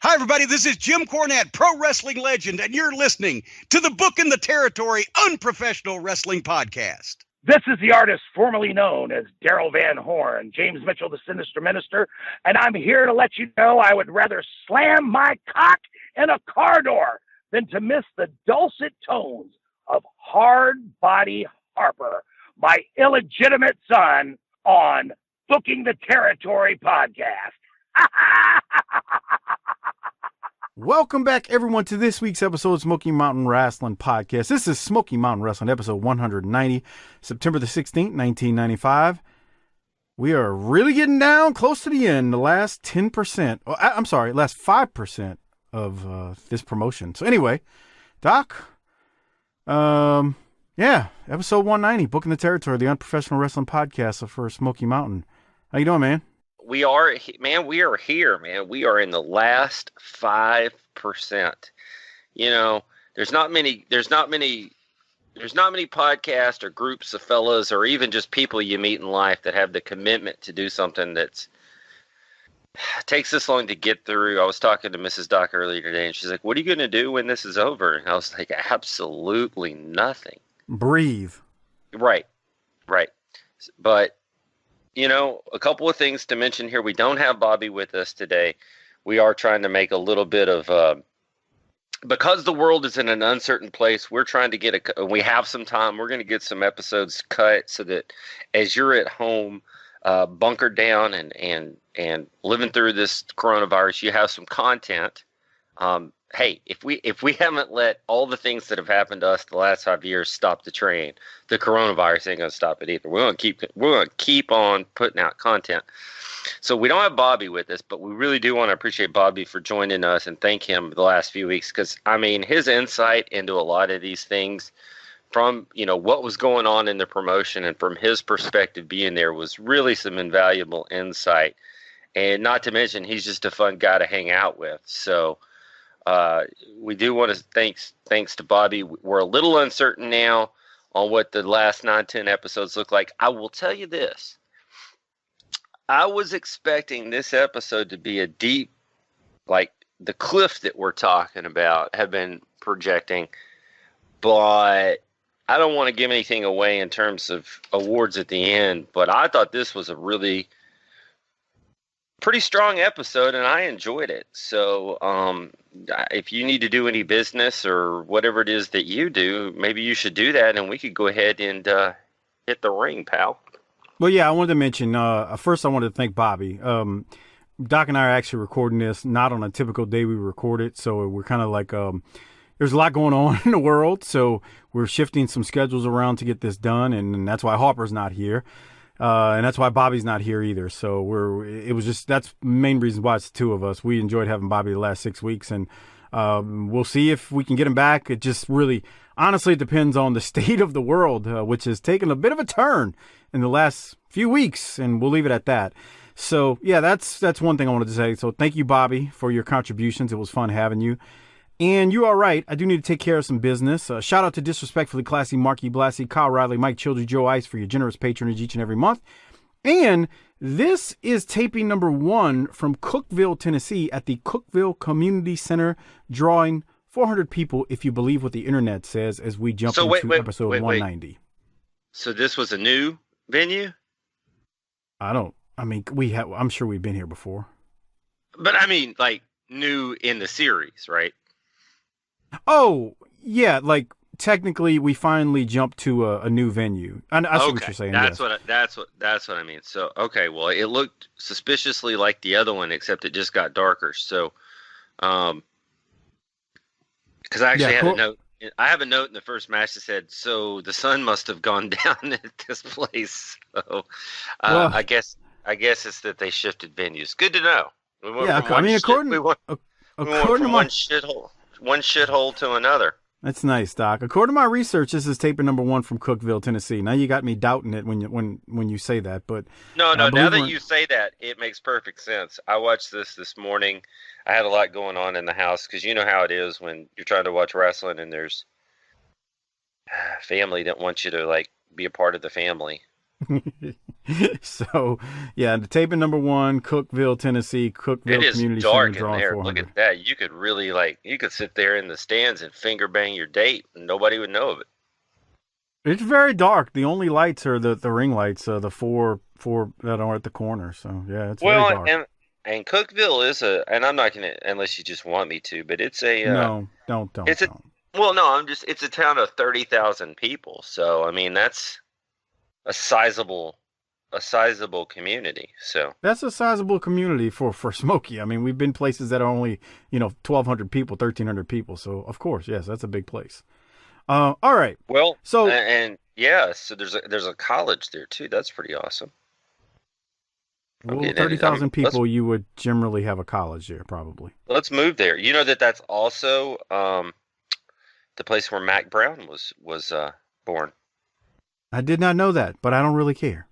Hi, everybody. This is Jim Cornette, pro wrestling legend, and you're listening to the Book in the Territory Unprofessional Wrestling Podcast. This is the artist formerly known as Daryl Van Horn, James Mitchell, the Sinister Minister, and I'm here to let you know I would rather slam my cock in a car door than to miss the dulcet tones of Hard Body Harper, my illegitimate son, on Booking the Territory podcast. Welcome back, everyone, to this week's episode of Smoky Mountain Wrestling Podcast. This is Smoky Mountain Wrestling, episode 190, September the 16th, 1995. We are really getting down close to the end, the last 10%, last 5% of this promotion. So anyway, Doc, episode 190, Booking the Territory, the Unprofessional Wrestling Podcast for Smoky Mountain. How you doing, man? We are here, man. We are in the last 5%. You know, there's not many podcasts or groups of fellas or even just people you meet in life that have the commitment to do something that's takes this long to get through. I was talking to Mrs. Doc earlier today, and she's like, "What are you going to do when this is over?" And I was like, "Absolutely nothing. Breathe." Right. But you know, a couple of things to mention here. We don't have Bobby with us today. We are trying to make a little bit of, because the world is in an uncertain place, we're trying to we have some time. We're going to get some episodes cut so that as you're at home, bunkered down and living through this coronavirus, you have some content. Hey, if we haven't let all the things that have happened to us the last 5 years stop the train, the coronavirus ain't gonna stop it either. We're gonna keep on putting out content. So we don't have Bobby with us, but we really do want to appreciate Bobby for joining us and thank him the last few weeks, because I mean his insight into a lot of these things from what was going on in the promotion and from his perspective being there was really some invaluable insight. And not to mention he's just a fun guy to hang out with. So we do want to thanks to Bobby. We're a little uncertain now on what the last 9-10 episodes look like. I will tell you this. I was expecting this episode to be a deep, like the cliff that we're talking about have been projecting, but I don't want to give anything away in terms of awards at the end, but I thought this was a really pretty strong episode, and I enjoyed it. So if you need to do any business or whatever it is that you do, maybe you should do that, and we could go ahead and hit the ring, pal. Well, yeah, I wanted to mention, first I wanted to thank Bobby. Doc and I are actually recording this not on a typical day we record it, so we're kind of like, there's a lot going on in the world, so we're shifting some schedules around to get this done, and that's why Harper's not here. And that's why Bobby's not here either. So that's the main reason why it's the two of us. We enjoyed having Bobby the last 6 weeks, and we'll see if we can get him back. It just really, honestly, it depends on the state of the world, which has taken a bit of a turn in the last few weeks, and we'll leave it at that. So yeah, that's one thing I wanted to say. So thank you, Bobby, for your contributions. It was fun having you. And you are right. I do need to take care of some business. Shout out to Disrespectfully Classy, Marky Blassie, Kyle Riley, Mike Childry, Joe Ice for your generous patronage each and every month. And this is taping number 1 from Cookeville, Tennessee at the Cookeville Community Center, drawing 400 people, if you believe what the internet says, as we jump into episode 190. So this was a new venue? I'm sure we've been here before. But I mean, like, new in the series, right? Oh, yeah, like technically we finally jumped to a new venue. I see what you're saying. That's what I mean. So, okay, well, it looked suspiciously like the other one, except it just got darker. So, because I actually had a note. I have a note in the first match that said, "So the sun must have gone down at this place." So, I guess it's that they shifted venues. Good to know. According to one shithole to another. That's nice, Doc. According to my research, this is taping number 1 from Cookeville, Tennessee. Now you got me doubting it when you say that, but no. Now that you say that, it makes perfect sense. I watched this morning. I had a lot going on in the house because you know how it is when you're trying to watch wrestling and there's family that wants you to like be a part of the family. So, yeah, the taping number 1, Cookeville, Tennessee, Cookeville It is Community dark Center, in drawing there. 400. Look at that. You could really you could sit there in the stands and finger bang your date, and nobody would know of it. It's very dark. The only lights are the ring lights, the four that are at the corner. So yeah, it's very dark. And Cookeville is and I'm not gonna unless you just want me to, but it's a no, don't. Well, no, it's a town of 30,000 people. So I mean that's a sizable community. So that's a sizable community for Smoky. I mean, we've been places that are only 1,200 people, 1,300 people. So of course, yes, that's a big place. All right. Well, so so there's a college there too. That's pretty awesome. Well, 30,000 people, you would generally have a college there, probably. Let's move there. You know that's also the place where Mac Brown was born. I did not know that, but I don't really care.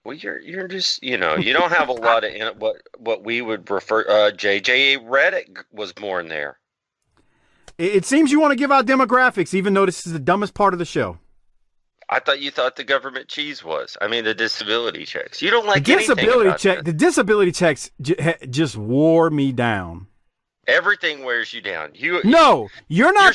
Well, you're just you don't have a lot of what we would refer. J.J. Redick was born there. It seems you want to give out demographics, even though this is the dumbest part of the show. I thought you thought the government cheese was. I mean, the disability checks. You don't like the disability check. That. The disability checks just wore me down. Everything wears you down. You're not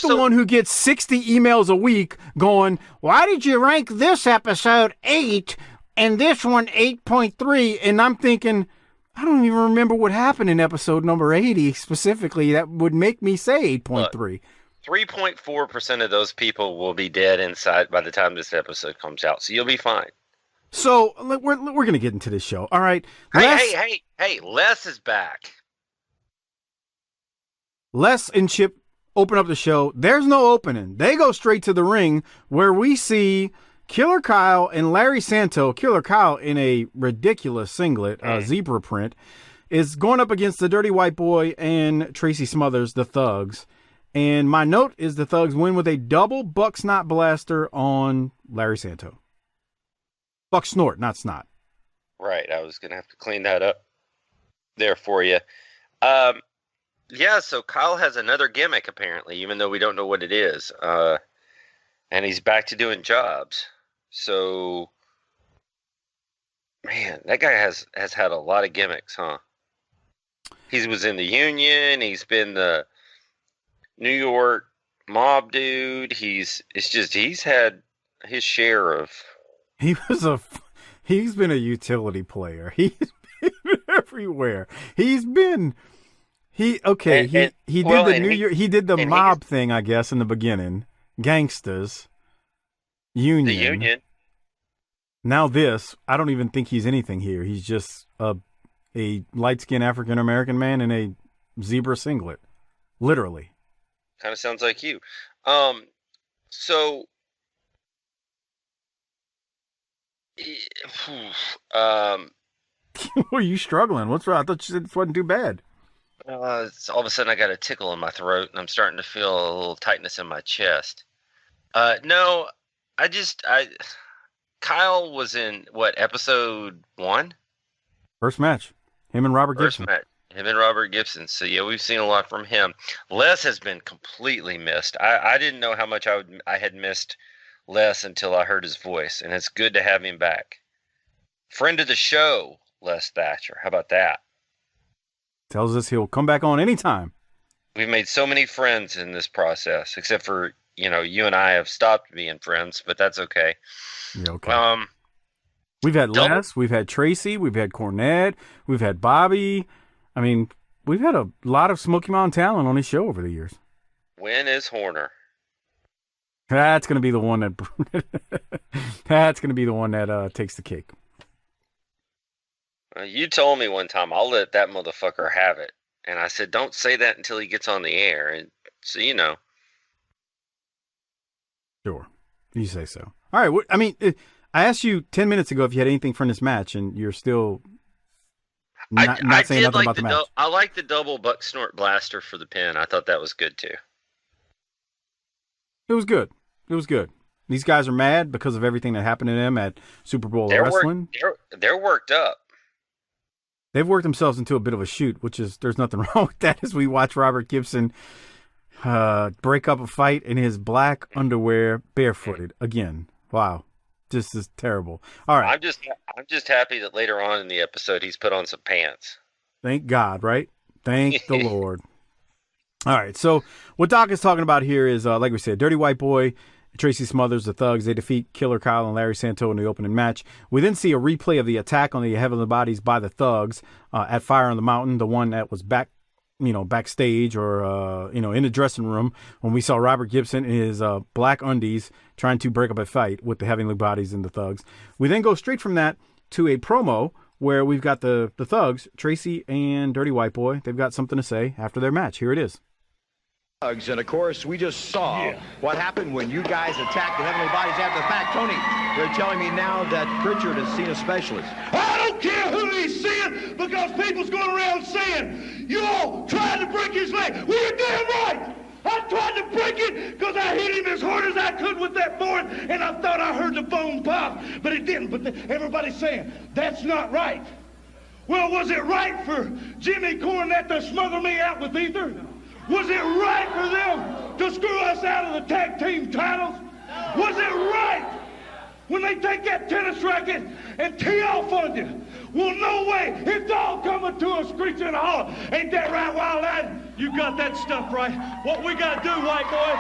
the one who gets 60 emails a week going, "Why did you rank this episode 8 and this one 8.3?" And I'm thinking, I don't even remember what happened in episode number 80 specifically that would make me say 8.3. 3.4% of those people will be dead inside by the time this episode comes out, so you'll be fine. So we're going to get into this show. All right. Hey, Les is back. Les and Chip open up the show. There's no opening. They go straight to the ring where we see Killer Kyle and Larry Santo. Killer Kyle in a ridiculous singlet, zebra print, is going up against the Dirty White Boy and Tracy Smothers, the Thugs. And my note is the Thugs win with a double buck snot blaster on Larry Santo. Buck snort, not snot. Right. I was going to have to clean that up there for you. Yeah, so Kyle has another gimmick, apparently, even though we don't know what it is. And he's back to doing jobs. So, man, that guy has had a lot of gimmicks, huh? He was in the Union. He's been the New York mob dude. He's had his share of. He's been a utility player. He's been everywhere. He did the mob thing, I guess, in the beginning. Gangsters. Union. The Union. Now this, I don't even think he's anything here. He's just a light-skinned African-American man in a zebra singlet. Literally. Kind of sounds like you. So were you struggling? What's wrong? I thought you said it wasn't too bad. All of a sudden I got a tickle in my throat and I'm starting to feel a little tightness in my chest. No, Kyle was in episode 1? First match. Him and Robert Gibson. Him and Robert Gibson. So yeah, we've seen a lot from him. Les has been completely missed. I didn't know how much I had missed Les until I heard his voice, and it's good to have him back. Friend of the show, Les Thatcher. How about that? Tells us he'll come back on anytime. We've made so many friends in this process, except for, you and I have stopped being friends, but that's okay. Yeah, okay. We've had Les, we've had Tracy, we've had Cornette, we've had Bobby. I mean, we've had a lot of Smoky Mountain talent on this show over the years. When is Horner? That's going to be the one that takes the cake. You told me one time, I'll let that motherfucker have it. And I said, don't say that until he gets on the air. And so, Sure. You say so. All right. I asked you 10 minutes ago if you had anything from this match, and you're still not saying nothing about the match. I like the double buck snort blaster for the pin. I thought that was good, too. It was good. These guys are mad because of everything that happened to them at Super Bowl Wrestling. They're worked up. They've worked themselves into a bit of a shoot, there's nothing wrong with that as we watch Robert Gibson break up a fight in his black underwear barefooted again. Wow. just is terrible. All right. I'm just happy that later on in the episode he's put on some pants. Thank God, right? Thank the Lord. All right. So what Doc is talking about here is, like we said, Dirty White Boy, Tracy Smothers, the Thugs. They defeat Killer Kyle and Larry Santo in the opening match. We then see a replay of the attack on the Heavenly Bodies by the Thugs at Fire on the Mountain, the one that was backstage or, in the dressing room when we saw Robert Gibson in his black undies trying to break up a fight with the Heavenly Bodies and the Thugs. We then go straight from that to a promo where we've got the Thugs, Tracy and Dirty White Boy. They've got something to say after their match. Here it is. And of course, we just saw what happened when you guys attacked the Heavenly Bodies after the fact. Tony, they're telling me now that Pritchard has seen a specialist. I don't care who he's seeing, because people's going around saying, you all tried to break his leg. Well, you're damn right. I tried to break it because I hit him as hard as I could with that board, and I thought I heard the bone pop, but it didn't. But everybody's saying, that's not right. Well, was it right for Jimmy Cornette to smother me out with ether? Was it right for them to screw us out of the tag team titles? Was it right when they take that tennis racket and tee off on you? Well, no way. It's all coming to a screeching halt. Ain't that right, Wild Eyed? You got that stuff right. What we got to do, white boy,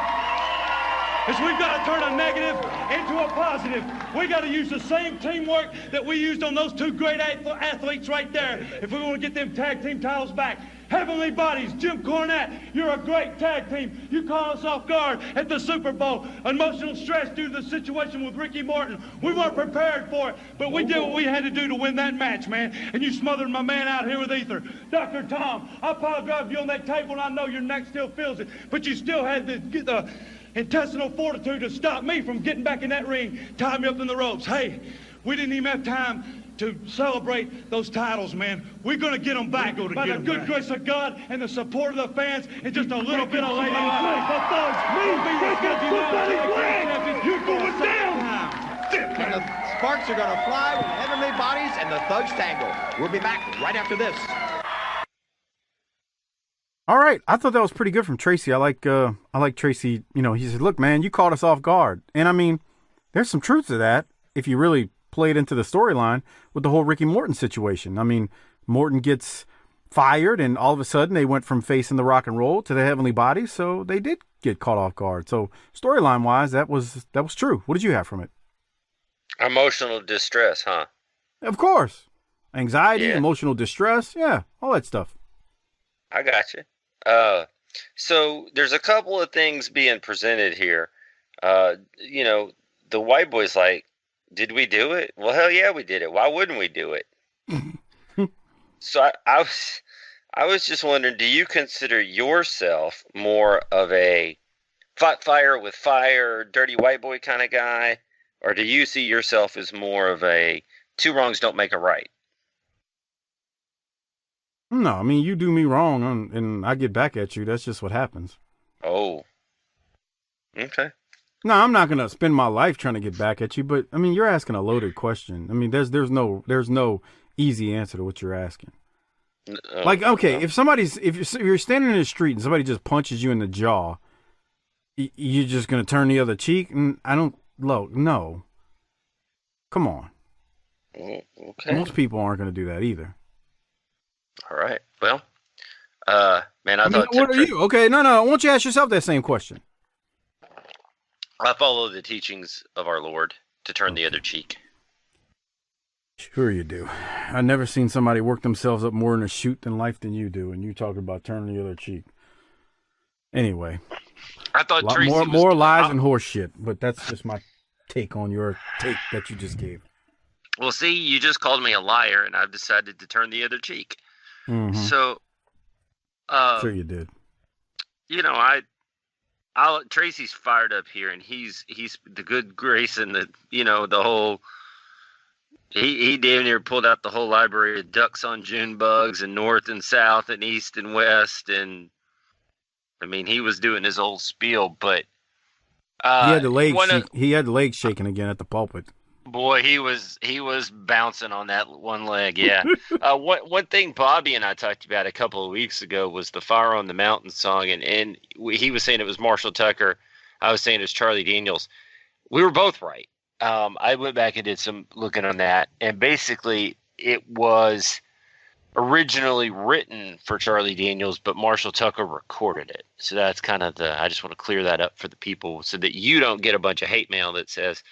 is we've got to turn a negative into a positive. We got to use the same teamwork that we used on those two great athletes right there if we want to get them tag team titles back. Heavenly Bodies, Jim Cornette, you're a great tag team. You caught us off guard at the Super Bowl. Emotional stress due to the situation with Ricky Morton. We weren't prepared for it, but we did what we had to do to win that match, man. And you smothered my man out here with ether. Dr. Tom, I apologize you on that table, and I know your neck still feels it, but you still had the intestinal fortitude to stop me from getting back in that ring, tie me up in the ropes. Hey, we didn't even have time to celebrate those titles, man. We're going to get them back by the good grace of God and the support of the fans and just a little bit of lady luck. The Thugs will be the you're going down. And the sparks are going to fly with the Heavenly Bodies and the Thugs tangle. We'll be back right after this. All right, I thought that was pretty good from Tracy. I like Tracy. He said, "Look, man, you caught us off guard," and I mean, there's some truth to that if you really played into the storyline with the whole Ricky Morton situation. I mean, Morton gets fired, and all of a sudden they went from facing the Rock and Roll to the Heavenly Bodies, so they did get caught off guard. So storyline wise, that was true. What did you have from it? Emotional distress, huh? Of course, anxiety, Yeah. emotional distress, yeah, all that stuff. I got you. So there's a couple of things being presented here. The white boy's like, did we do it? Well, hell yeah, we did it. Why wouldn't we do it? So I was just wondering, do you consider yourself more of a fight fire with fire, dirty white boy kind of guy? Or do you see yourself as more of a two wrongs don't make a right? No, I mean, you do me wrong and I get back at you. That's just what happens. Oh. Okay. No, I'm not gonna spend my life trying to get back at you, but I mean, you're asking a loaded question. I mean, there's no easy answer to what you're asking. Like, okay, if you're standing in the street and somebody just punches you in the jaw, you're just gonna turn the other cheek? And no. Come on. Okay. Most people aren't gonna do that either. All right. Well, man, I thought. What are you? Okay, no. Why don't you ask yourself that same question? I follow the teachings of our Lord to turn the other cheek. Sure you do. I've never seen somebody work themselves up more in a shoot than life than you do, and you talk about turning the other cheek. Anyway, I thought more lies and horse shit, but that's just my take on your take that you just gave. Well, see, you just called me a liar, and I've decided to turn the other cheek. Mm-hmm. So, sure you did. Tracy's fired up here, and he's the good grace and the whole. He damn near pulled out the whole library of ducks on June bugs and north and south and east and west, and I mean he was doing his old spiel, but he had the legs shaking again at the pulpit. Boy, he was bouncing on that one leg. Yeah. One thing Bobby and I talked about a couple of weeks ago was the Fire on the Mountain song, and he was saying it was Marshall Tucker. I was saying it was Charlie Daniels. We were both right. I went back and did some looking on that, and basically it was originally written for Charlie Daniels, but Marshall Tucker recorded it. So that's kind of I just want to clear that up for the people so that you don't get a bunch of hate mail that says,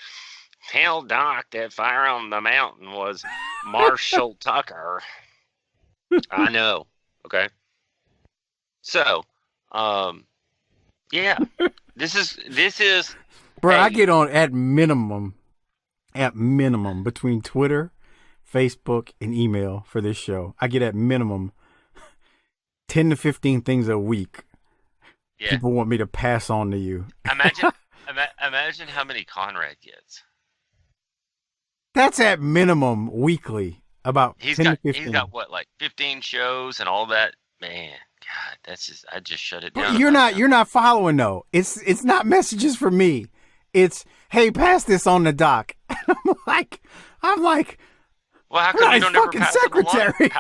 "Tell Doc that Fire on the Mountain was Marshall Tucker." I know. Okay. So, yeah, this is. Bro, hey, I get on at minimum between Twitter, Facebook, and email for this show. I get at minimum 10 to 15 things a week. Yeah. People want me to pass on to you. Imagine how many Conrad gets. That's at minimum weekly. About 10 to 15. He's got what, like 15 shows and all that. Man, God, I just shut it down. But you're not following though. It's not messages for me. It's, hey, pass this on the Doc. I'm like, well, how come you don't ever pass secretary?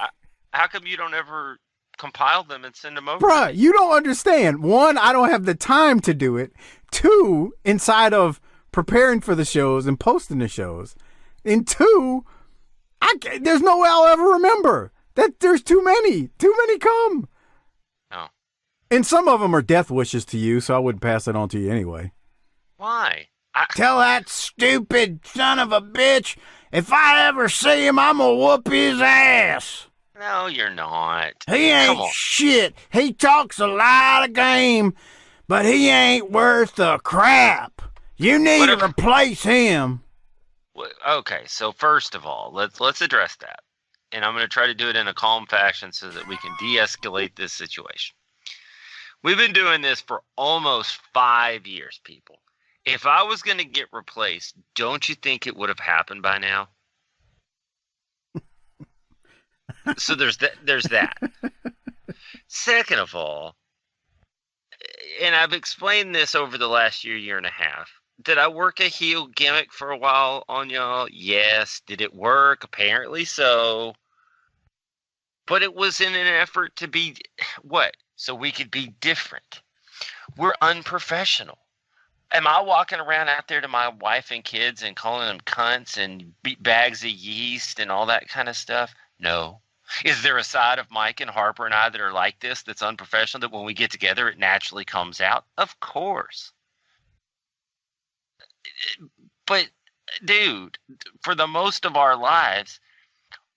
How come you don't ever compile them and send them over? Bruh, you don't understand. One, I don't have the time to do it. Two, inside of preparing for the shows and posting the shows. And two, there's no way I'll ever remember. That there's too many come. Oh. And some of them are death wishes to you, so I wouldn't pass it on to you anyway. Why? Tell that stupid son of a bitch, if I ever see him, I'm gonna whoop his ass. No, you're not. He ain't shit. He talks a lot of game, but he ain't worth a crap. You need to replace him. Okay, so first of all, let's address that. And I'm going to try to do it in a calm fashion so that we can de-escalate this situation. We've been doing this for almost 5 years, people. If I was going to get replaced, don't you think it would have happened by now? So there's that. Second of all, and I've explained this over the last year and a half, did I work a heel gimmick for a while on y'all? Yes. Did it work? Apparently so. But it was in an effort to be what? So we could be different. We're unprofessional. Am I walking around out there to my wife and kids and calling them cunts and bags of yeast and all that kind of stuff? No. Is there a side of Mike and Harper and I that are like this that's unprofessional that when we get together it naturally comes out? Of course. But, dude, for the most of our lives,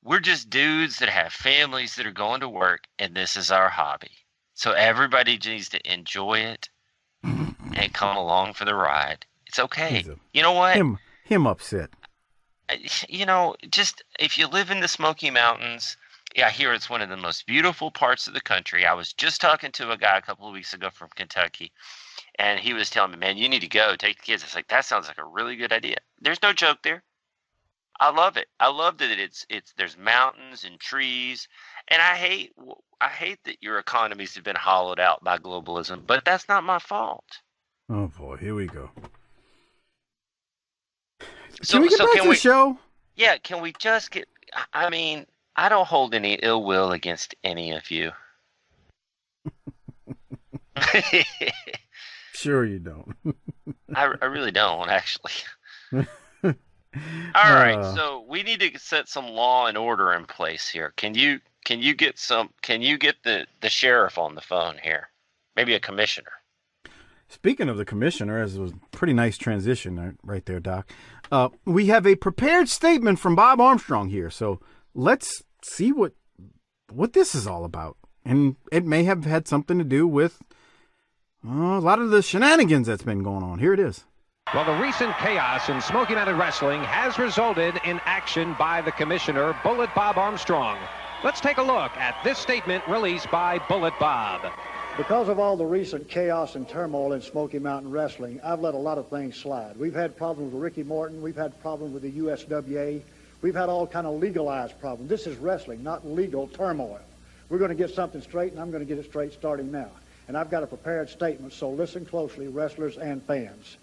we're just dudes that have families that are going to work, and this is our hobby. So everybody needs to enjoy it and come along for the ride. It's okay. You know what? Him upset. You know, just if you live in the Smoky Mountains, yeah, I hear it's one of the most beautiful parts of the country. I was just talking to a guy a couple of weeks ago from Kentucky. And he was telling me, man, you need to go take the kids. I was like, that sounds like a really good idea. There's no joke there. I love it. I love that there's mountains and trees. And I hate that your economies have been hollowed out by globalism, but that's not my fault. Oh boy, here we go. So, can we get back to the show? Yeah, can we just get? I mean, I don't hold any ill will against any of you. Sure you don't. I really don't, actually. All right, so we need to set some law and order in place here. Can you get the sheriff on the phone here? Maybe a commissioner. Speaking of the commissioner, as it was a pretty nice transition right there, Doc. We have a prepared statement from Bob Armstrong here, so let's see what this is all about. And it may have had something to do with a lot of the shenanigans that's been going on. Here it is. Well, the recent chaos in Smoky Mountain Wrestling has resulted in action by the commissioner, Bullet Bob Armstrong. Let's take a look at this statement released by Bullet Bob. Because of all the recent chaos and turmoil in Smoky Mountain Wrestling, I've let a lot of things slide. We've had problems with Ricky Morton. We've had problems with the USWA. We've had all kind of legalized problems. This is wrestling, not legal turmoil. We're going to get something straight, and I'm going to get it straight starting now. And I've got a prepared statement, so listen closely, wrestlers and fans.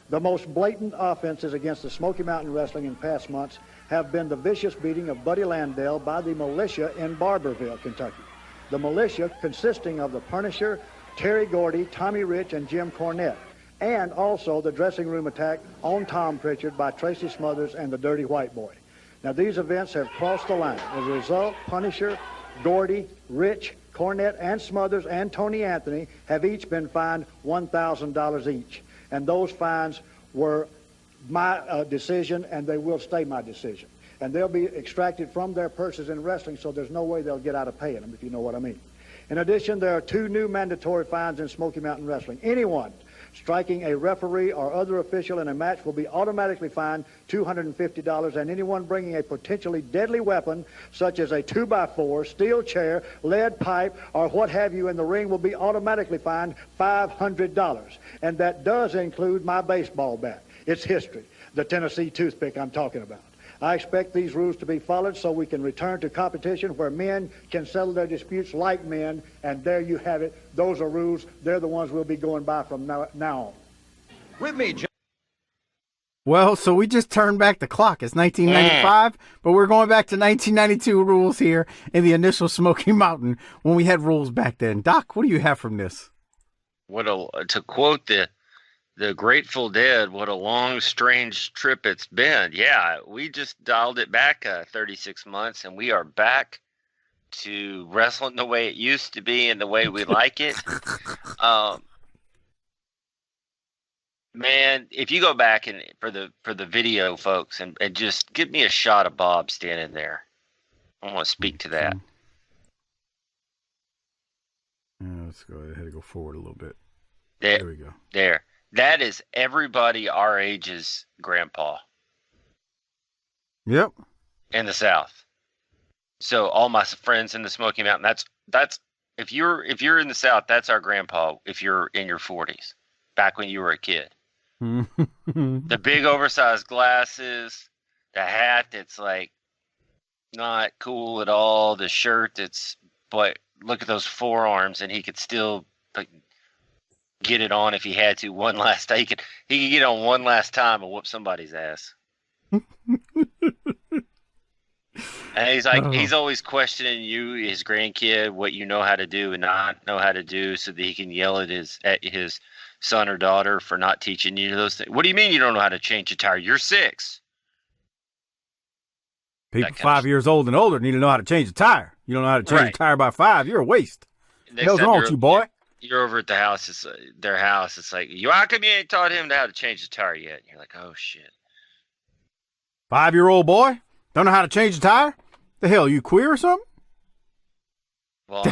The most blatant offenses against the Smoky Mountain Wrestling in past months have been the vicious beating of Buddy Landel by the militia in Barberville, Kentucky. The militia consisting of the Punisher, Terry Gordy, Tommy Rich, and Jim Cornette. and also the dressing room attack on Tom Pritchard by Tracy Smothers and the Dirty White Boy. Now, these events have crossed the line. As a result, Punisher, Gordy, Rich, Cornette, and Smothers, and Tony Anthony have each been fined $1,000 each. And those fines were my decision, and they will stay my decision. And they'll be extracted from their purses in wrestling, so there's no way they'll get out of paying them, if you know what I mean. In addition, there are 2 new mandatory fines in Smoky Mountain Wrestling. Anyone striking a referee or other official in a match will be automatically fined $250, and anyone bringing a potentially deadly weapon, such as a 2x4, steel chair, lead pipe, or what have you in the ring will be automatically fined $500. And that does include my baseball bat. It's history, the Tennessee toothpick I'm talking about. I expect these rules to be followed so we can return to competition where men can settle their disputes like men, and there you have it. Those are rules. They're the ones we'll be going by from now on. With me, John. Well, so we just turned back the clock. It's 1995, but we're going back to 1992 rules here in the initial Smoky Mountain when we had rules back then. Doc, what do you have from this? To quote the Grateful Dead, what a long, strange trip it's been. Yeah, we just dialed it back 36 months, and we are back to wrestling the way it used to be and the way we like it. Man, if you go back and for the video, folks, and just give me a shot of Bob standing there. I want to speak to that. Yeah, let's go ahead and go forward a little bit. There we go. There. That is everybody our age's grandpa. Yep. In the South. So all my friends in the Smoky Mountain, that's if you're in the South, that's our grandpa if you're in your 40s, back when you were a kid. The big oversized glasses, the hat that's like not cool at all, the shirt but look at those forearms, and he could still like get it on if he had to one last time. He could get on one last time and whoop somebody's ass. And he's like, he's always questioning you, his grandkid, what you know how to do and not know how to do, so that he can yell at his son or daughter for not teaching you those things. What do you mean you don't know how to change a tire? You're 6. People 5 years old and older need to know how to change a tire. You don't know how to change a tire by 5. You're a waste. What's wrong with you, boy? You're over at the house. It's their house. It's like, how come you ain't taught him how to change the tire yet? And you're like, oh shit. 5-year-old boy don't know how to change a tire? The hell, you queer or something? Well,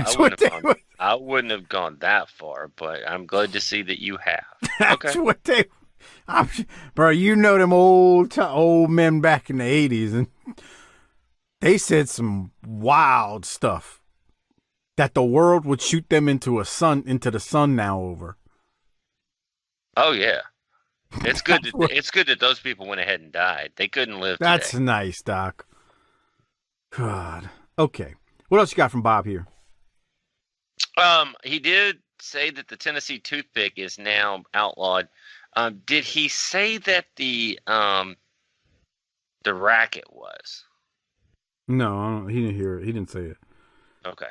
I wouldn't have gone that far, but I'm glad to see that you have. That's what they. Bro, you know them old men back in the 80s, and they said some wild stuff that the world would shoot them into the sun now over. Oh yeah, it's good. It's good that those people went ahead and died. They couldn't live. That's today. Nice, Doc. God. Okay. What else you got from Bob here? He did say that the Tennessee toothpick is now outlawed. Did he say that the racket was? No, he didn't hear it. He didn't say it. Okay.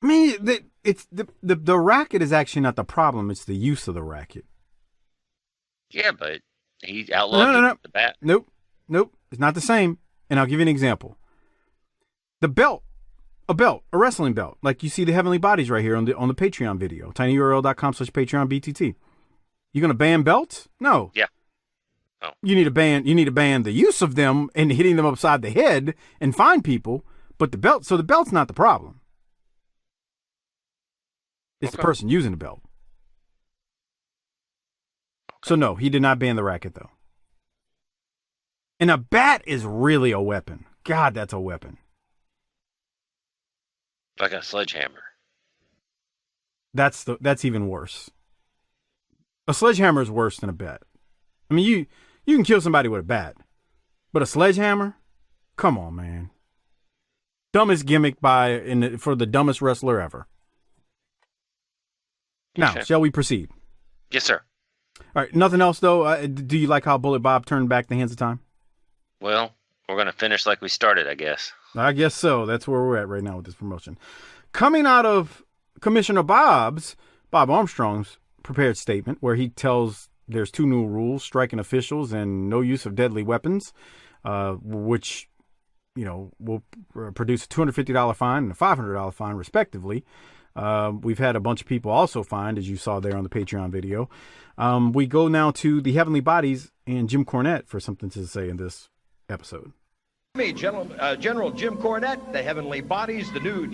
I mean, it's the racket is actually not the problem. It's the use of the racket. Yeah, but he outlawed the bat. Nope. It's not the same. And I'll give you an example. The belt, a wrestling belt, like you see the Heavenly Bodies right here on the Patreon video, tinyurl.com/PatreonBTT. You gonna ban belts? No. Yeah. Oh. You need to ban the use of them and hitting them upside the head and fine people. But the belt's not the problem. It's the person using the belt. So no, he did not ban the racket though. And a bat is really a weapon. God, that's a weapon. Like a sledgehammer. That's even worse. A sledgehammer is worse than a bat. I mean, you can kill somebody with a bat, but a sledgehammer? Come on, man. Dumbest gimmick for the dumbest wrestler ever. Now, shall we proceed? Yes, sir. All right. Nothing else, though. Do you like how Bullet Bob turned back the hands of time? Well, we're going to finish like we started, I guess. I guess so. That's where we're at right now with this promotion. Coming out of Commissioner Bob Armstrong's prepared statement where he tells there's 2 new rules: striking officials and no use of deadly weapons, which, will produce a $250 fine and a $500 fine, respectively. We've had a bunch of people also fined, as you saw there on the Patreon video. We go now to the Heavenly Bodies and Jim Cornette for something to say in this episode. Me, General Jim Cornette, the Heavenly Bodies, the new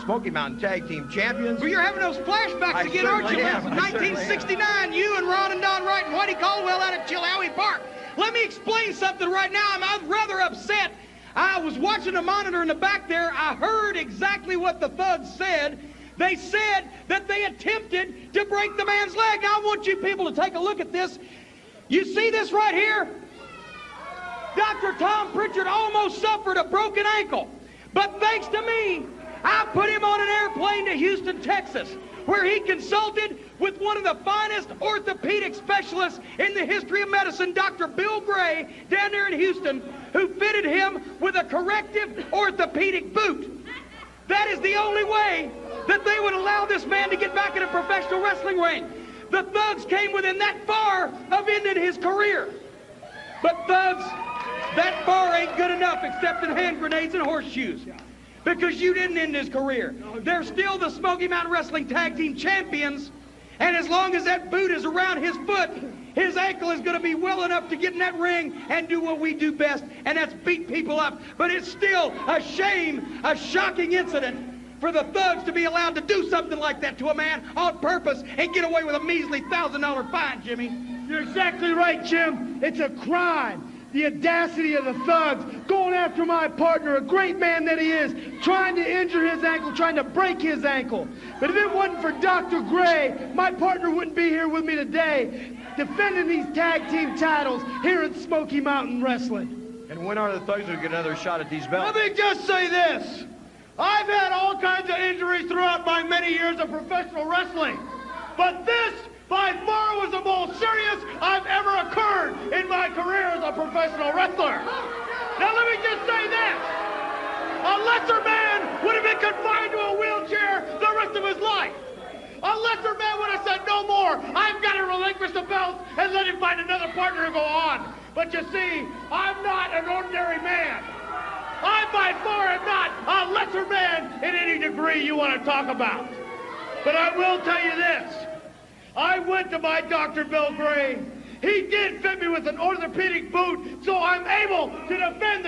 Smoky Mountain Tag Team Champions. Well, you're having those flashbacks again, aren't you? 1969, you and Ron and Don Wright and Whitey Caldwell out at Chilhowie Park. Let me explain something right now. I'm rather upset. I was watching a monitor in the back there. I heard exactly what the thugs said. They said that they attempted to break the man's leg. Now, I want you people to take a look at this. You see this right here? Dr. Tom Pritchard almost suffered a broken ankle. But thanks to me, I put him on an airplane to Houston, Texas, where he consulted with one of the finest orthopedic specialists in the history of medicine, Dr. Bill Gray, down there in Houston, who fitted him with a corrective orthopedic boot. That is the only way that they would allow this man to get back in a professional wrestling ring. The thugs came within that far of ending his career. But thugs, that bar ain't good enough except in hand grenades and horseshoes. Because you didn't end his career. They're still the Smoky Mountain Wrestling Tag Team Champions. And as long as that boot is around his foot, his ankle is going to be well enough to get in that ring and do what we do best, and that's beat people up. But it's still a shame, a shocking incident for the thugs to be allowed to do something like that to a man on purpose and get away with a measly $1,000 fine, Jimmy. You're exactly right, Jim. It's a crime. The audacity of the thugs going after my partner, a great man that he is, trying to injure his ankle, trying to break his ankle. But if it wasn't for Dr. Gray, my partner wouldn't be here with me today, defending these tag team titles here at Smoky Mountain Wrestling. And when are the thugs going to get another shot at these belts? Let me just say this. I've had all kinds of injuries throughout my many years of professional wrestling. But this, by far, was the most serious I've ever occurred in my career as a professional wrestler. Now let me just say this. A lesser man would have been confined to a wheelchair the rest of his life. A lesser man would have said, no more. I've got to relinquish the belt and let him find another partner to go on. But you see, I'm not an ordinary man. I by far am not a lesser man in any degree you want to talk about. But I will tell you this. I went to my Dr. Bill Gray. He did fit me with an orthopedic boot, so I'm able to defend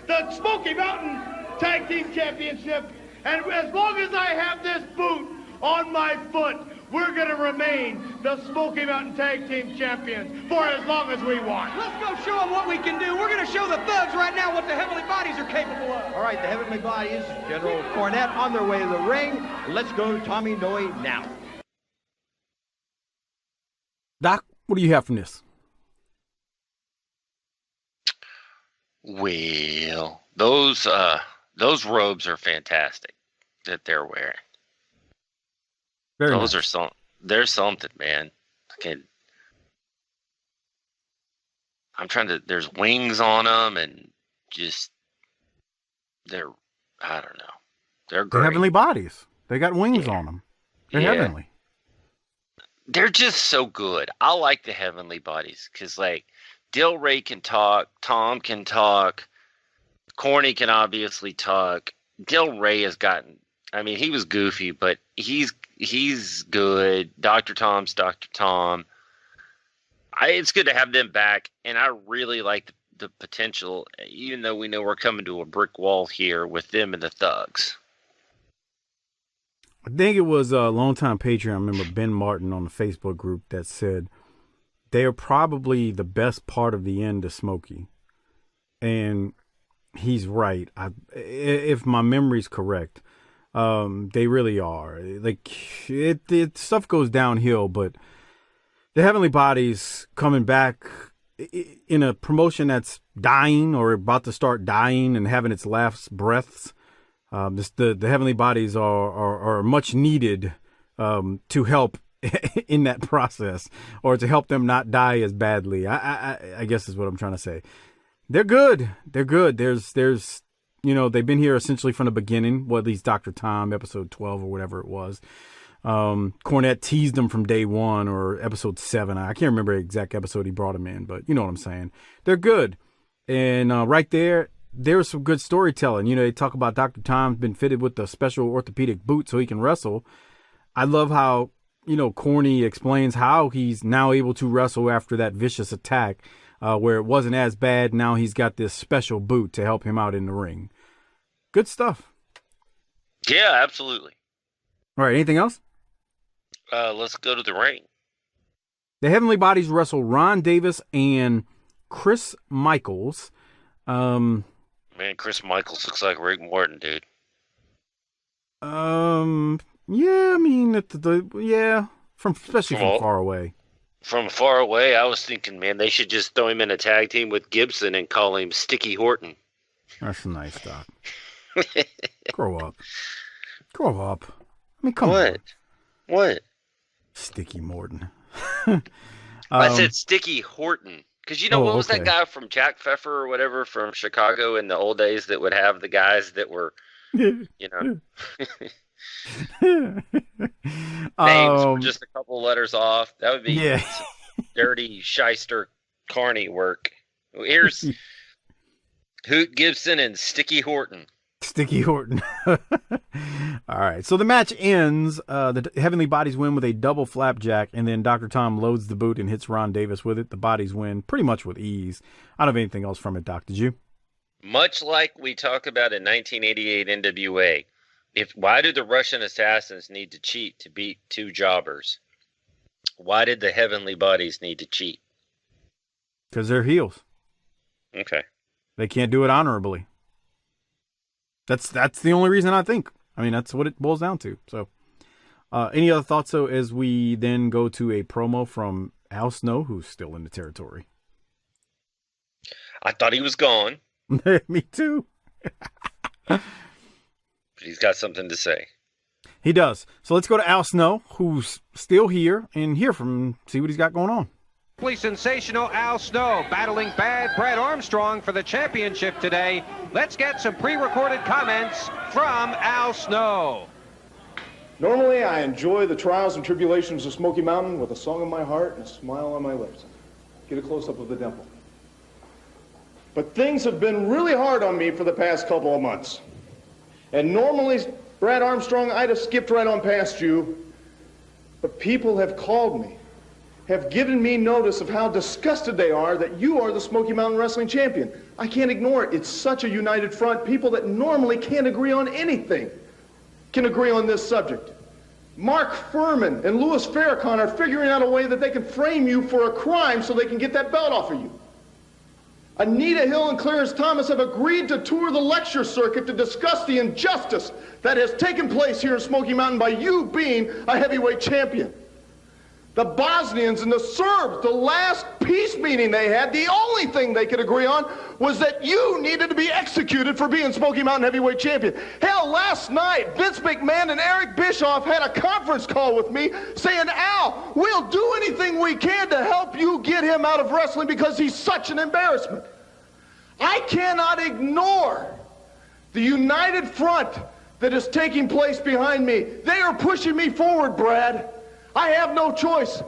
the Smoky Mountain Tag Team Championship. And as long as I have this boot on my foot, we're going to remain the Smoky Mountain Tag Team Champions for as long as we want. Let's go show them what we can do. We're going to show the thugs right now what the Heavenly Bodies are capable of. All right, the Heavenly Bodies, General Cornette on their way to the ring. Let's go to Tommy Noe now. Doc, what do you have from this? Well, those robes are fantastic that they're wearing. Those nice. They're something, man. I'm trying to. There's wings on them, and just I don't know. They're great. They're Heavenly Bodies. They got wings on them. They're heavenly. They're just so good. I like the Heavenly Bodies because, like, Del Rey can talk, Tom can talk, Corny can obviously talk. Del Rey has gotten. I mean, he was goofy, but he's good. Dr. Tom's Dr. Tom. It's good to have them back, and I really like the potential, even though we know we're coming to a brick wall here with them and the thugs. I think it was a longtime Patreon. I remember Ben Martin on the Facebook group that said they are probably the best part of the end of Smoky. And he's right. If my memory's correct, they really are. Like, it stuff goes downhill, but the Heavenly Bodies coming back in a promotion that's dying or about to start dying and having its last breaths. The Heavenly Bodies are much needed to help in that process, or to help them not die as badly. I guess is what I'm trying to say. They're good. They're good. There's they've been here essentially from the beginning. Well, at least Dr. Tom, episode 12 or whatever it was. Cornette teased him from day one or episode 7. I can't remember the exact episode he brought him in, but you know what I'm saying. They're good. And right there's some good storytelling. You know, they talk about Dr. Tom's been fitted with the special orthopedic boot so he can wrestle. I love how, you know, Corny explains how he's now able to wrestle after that vicious attack where it wasn't as bad. Now he's got this special boot to help him out in the ring. Good stuff. Yeah, absolutely. All right, anything else? Let's go to the ring. The Heavenly Bodies wrestle Ron Davis and Chris Michaels. Man, Chris Michaels looks like Rick Morton, dude. Yeah, I mean, especially from far away. From far away, I was thinking, man, they should just throw him in a tag team with Gibson and call him Sticky Horton. That's nice, Doc. Grow up. I mean, come on. What? Sticky Morton. I said Sticky Horton. Because what was that guy from Jack Pfeffer or whatever from Chicago in the old days that would have the guys that were, names were just a couple letters off. That would be some dirty shyster carny work. Here's Hoot Gibson and Sticky Horton. All right, so the match ends. The Heavenly Bodies win with a double flapjack, and then Dr. Tom loads the boot and hits Ron Davis with it. The Bodies win pretty much with ease. I don't have anything else from it, Doc. Did you? Much like we talk about in 1988 NWA, why do the Russian assassins need to cheat to beat two jobbers? Why did the Heavenly Bodies need to cheat? Because they're heels. Okay. They can't do it honorably. That's the only reason I think. I mean, that's what it boils down to. So, any other thoughts, though, as we then go to a promo from Al Snow, who's still in the territory? I thought he was gone. Me too. But he's got something to say. He does. So let's go to Al Snow, who's still here, and see what he's got going on. Sensational Al Snow battling Bad Brad Armstrong for the championship today. Let's get some pre-recorded comments from Al Snow. Normally, I enjoy the trials and tribulations of Smoky Mountain with a song in my heart and a smile on my lips. Get a close-up of the dimple. But things have been really hard on me for the past couple of months. And normally, Brad Armstrong, I'd have skipped right on past you. But people have called me, have given me notice of how disgusted they are that you are the Smoky Mountain Wrestling Champion. I can't ignore it. It's such a united front. People that normally can't agree on anything can agree on this subject. Mark Furman and Louis Farrakhan are figuring out a way that they can frame you for a crime so they can get that belt off of you. Anita Hill and Clarence Thomas have agreed to tour the lecture circuit to discuss the injustice that has taken place here in Smoky Mountain by you being a heavyweight champion. The Bosnians and the Serbs, the last peace meeting they had, the only thing they could agree on was that you needed to be executed for being Smoky Mountain heavyweight champion. Hell, last night, Vince McMahon and Eric Bischoff had a conference call with me saying, Al, we'll do anything we can to help you get him out of wrestling because he's such an embarrassment. I cannot ignore the united front that is taking place behind me. They are pushing me forward, Brad. I have no choice.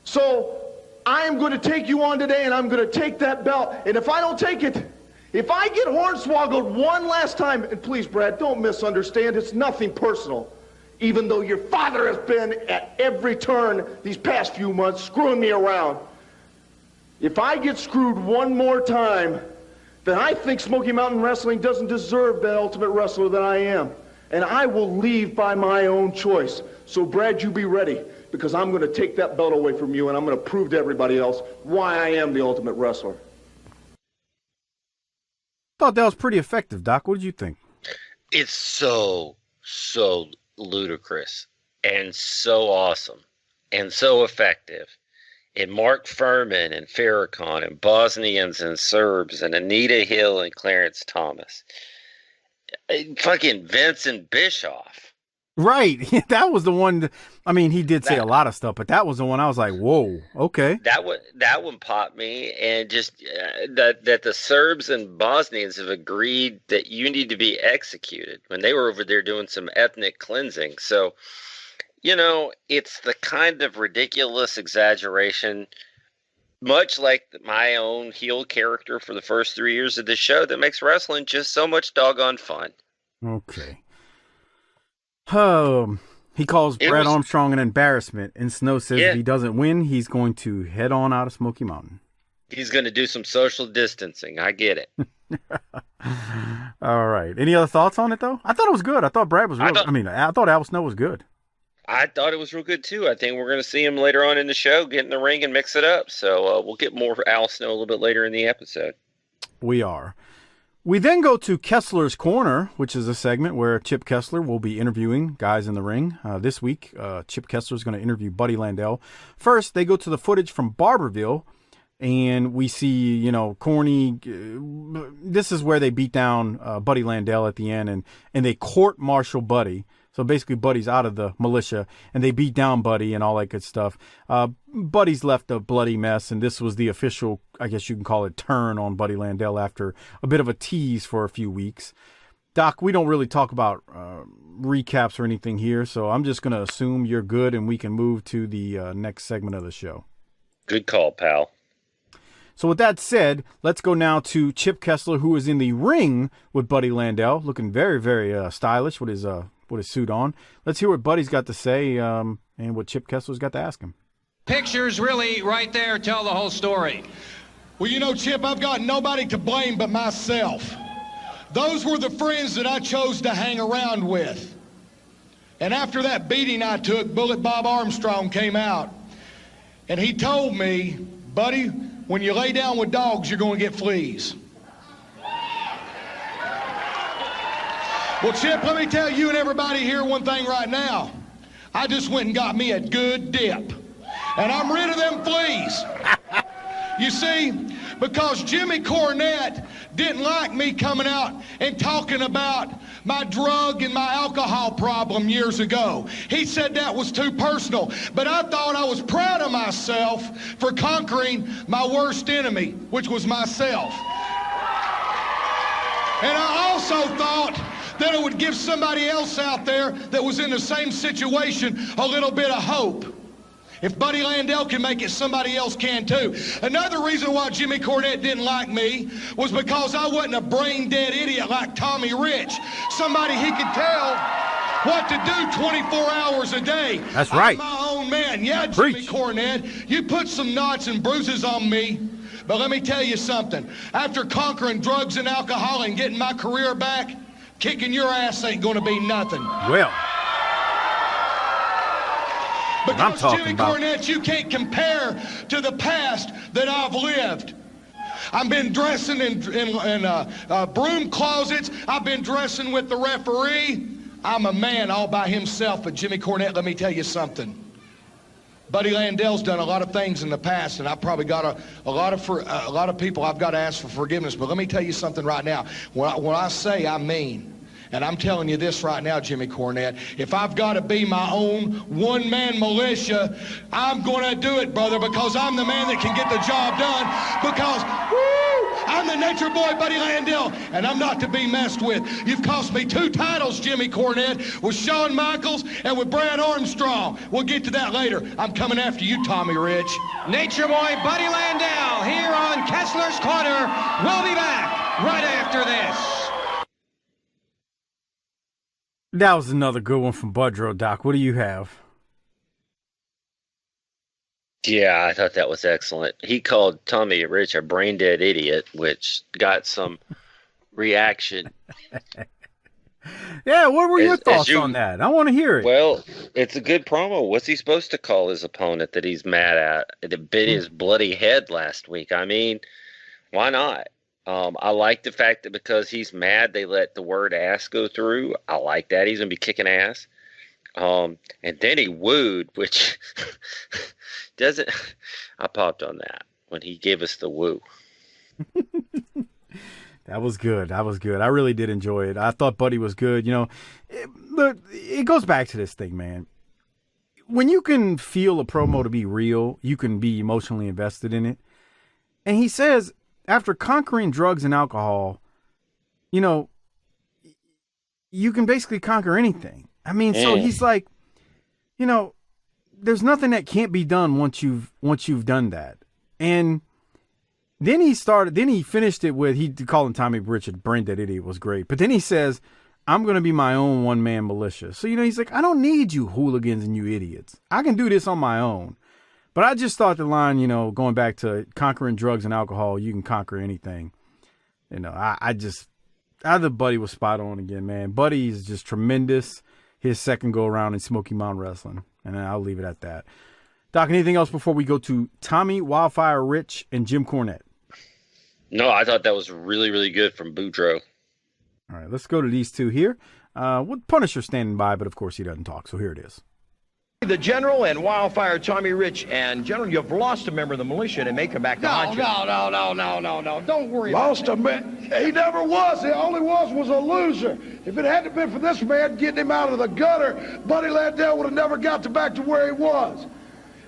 So I am going to take you on today, and I'm going to take that belt. And if I don't take it, if I get hornswoggled one last time, and please, Brad, don't misunderstand, it's nothing personal, even though your father has been at every turn these past few months screwing me around. If I get screwed one more time, then I think Smoky Mountain Wrestling doesn't deserve that ultimate wrestler that I am. And I will leave by my own choice. So, Brad, you be ready, because I'm going to take that belt away from you, and I'm going to prove to everybody else why I am the ultimate wrestler. Thought that was pretty effective, Doc. What did you think? It's so ludicrous and so awesome and so effective. And Mark Furman and Farrakhan and Bosnians and Serbs and Anita Hill and Clarence Thomas. Fucking Vince and Bischoff. Right. That was the one. I mean, he did say a lot of stuff, but that was the one I was like, whoa, okay. That one popped me. And just that the Serbs and Bosnians have agreed that you need to be executed when they were over there doing some ethnic cleansing. So, it's the kind of ridiculous exaggeration, much like my own heel character for the first 3 years of the show, that makes wrestling just so much doggone fun. Okay. He calls Brad Armstrong an embarrassment, and Snow says if he doesn't win, he's going to head on out of Smoky Mountain. He's going to do some social distancing. I get it. All right. Any other thoughts on it, though? I thought it was good. I thought Brad was real. I thought Al Snow was good. I thought it was real good, too. I think we're going to see him later on in the show, get in the ring and mix it up. So we'll get more Al Snow a little bit later in the episode. We are. We then go to Kessler's Corner, which is a segment where Chip Kessler will be interviewing guys in the ring. This week, Chip Kessler is going to interview Buddy Landel. First, they go to the footage from Barberville, and we see, Corny. This is where they beat down Buddy Landel at the end, and they court-martial Buddy. So basically, Buddy's out of the militia, and they beat down Buddy and all that good stuff. Buddy's left a bloody mess, and this was the official, I guess you can call it, turn on Buddy Landel after a bit of a tease for a few weeks. Doc, we don't really talk about recaps or anything here, so I'm just going to assume you're good, and we can move to the next segment of the show. Good call, pal. So with that said, let's go now to Chip Kessler, who is in the ring with Buddy Landel, looking very, very stylish with his suit on. Let's hear what Buddy's got to say and what Chip Kessler's got to ask him. Pictures really right there tell the whole story. Well, Chip, I've got nobody to blame but myself. Those were the friends that I chose to hang around with. And after that beating I took, Bullet Bob Armstrong came out. And he told me, Buddy, when you lay down with dogs, you're going to get fleas. Well, Chip, let me tell you and everybody here one thing right now. I just went and got me a good dip. And I'm rid of them fleas. You see, because Jimmy Cornette didn't like me coming out and talking about my drug and my alcohol problem years ago. He said that was too personal. But I thought I was proud of myself for conquering my worst enemy, which was myself. And I also thought that it would give somebody else out there that was in the same situation a little bit of hope. If Buddy Landel can make it, somebody else can too. Another reason why Jimmy Cornette didn't like me was because I wasn't a brain-dead idiot like Tommy Rich. Somebody he could tell what to do 24 hours a day. That's right. I'm my own man. Yeah, Jimmy Preach. Cornette, you put some knots and bruises on me. But let me tell you something. After conquering drugs and alcohol and getting my career back, kicking your ass ain't going to be nothing. Well, because Jimmy Cornette, you can't compare to the past that I've lived. I've been dressing in broom closets. I've been dressing with the referee. I'm a man all by himself. But Jimmy Cornette, let me tell you something. Buddy Landel's done a lot of things in the past, and I probably got a lot of people I've got to ask for forgiveness. But let me tell you something right now. When I say, I mean. And I'm telling you this right now, Jimmy Cornette, if I've got to be my own one-man militia, I'm going to do it, brother, because I'm the man that can get the job done, because, I'm the nature boy, Buddy Landel, and I'm not to be messed with. You've cost me 2 titles, Jimmy Cornette, with Shawn Michaels and with Brad Armstrong. We'll get to that later. I'm coming after you, Tommy Rich. Nature boy Buddy Landel here on Kessler's Corner. We'll be back right after this. That was another good one from Budro, Doc. What do you have? Yeah, I thought that was excellent. He called Tommy Rich a brain-dead idiot, which got some reaction. Yeah, what were your thoughts on that? I want to hear it. Well, it's a good promo. What's he supposed to call his opponent that he's mad at? That bit his bloody head last week. I mean, why not? I like the fact that because he's mad, they let the word ass go through. I like that. He's going to be kicking ass. And then he wooed, which doesn't... I popped on that when he gave us the woo. That was good. I really did enjoy it. I thought Buddy was good. It goes back to this thing, man. When you can feel a promo to be real, you can be emotionally invested in it. And he says... After conquering drugs and alcohol, you can basically conquer anything. I mean, so he's like, you know, there's nothing that can't be done once you've done that. And then he finished it with, he calling Tommy Richard, Brent, that idiot was great. But then he says, I'm going to be my own one-man militia. So, he's like, I don't need you hooligans and you idiots. I can do this on my own. But I just thought the line, going back to conquering drugs and alcohol, you can conquer anything. I the Buddy was spot on again, man. Buddy is just tremendous. His second go around in Smoky Mountain Wrestling. And I'll leave it at that. Doc, anything else before we go to Tommy, Wildfire Rich, and Jim Cornette? No, I thought that was really, really good from Boudreaux. All right, let's go to these two here. With Punisher standing by, but of course he doesn't talk, so here it is. The General and Wildfire Tommy Rich. And, General, you've lost a member of the militia and it may come back to haunt you. No. Don't worry Lost about a man. He never was. He only was a loser. If it hadn't been for this man getting him out of the gutter, Buddy Landel would have never got back to where he was.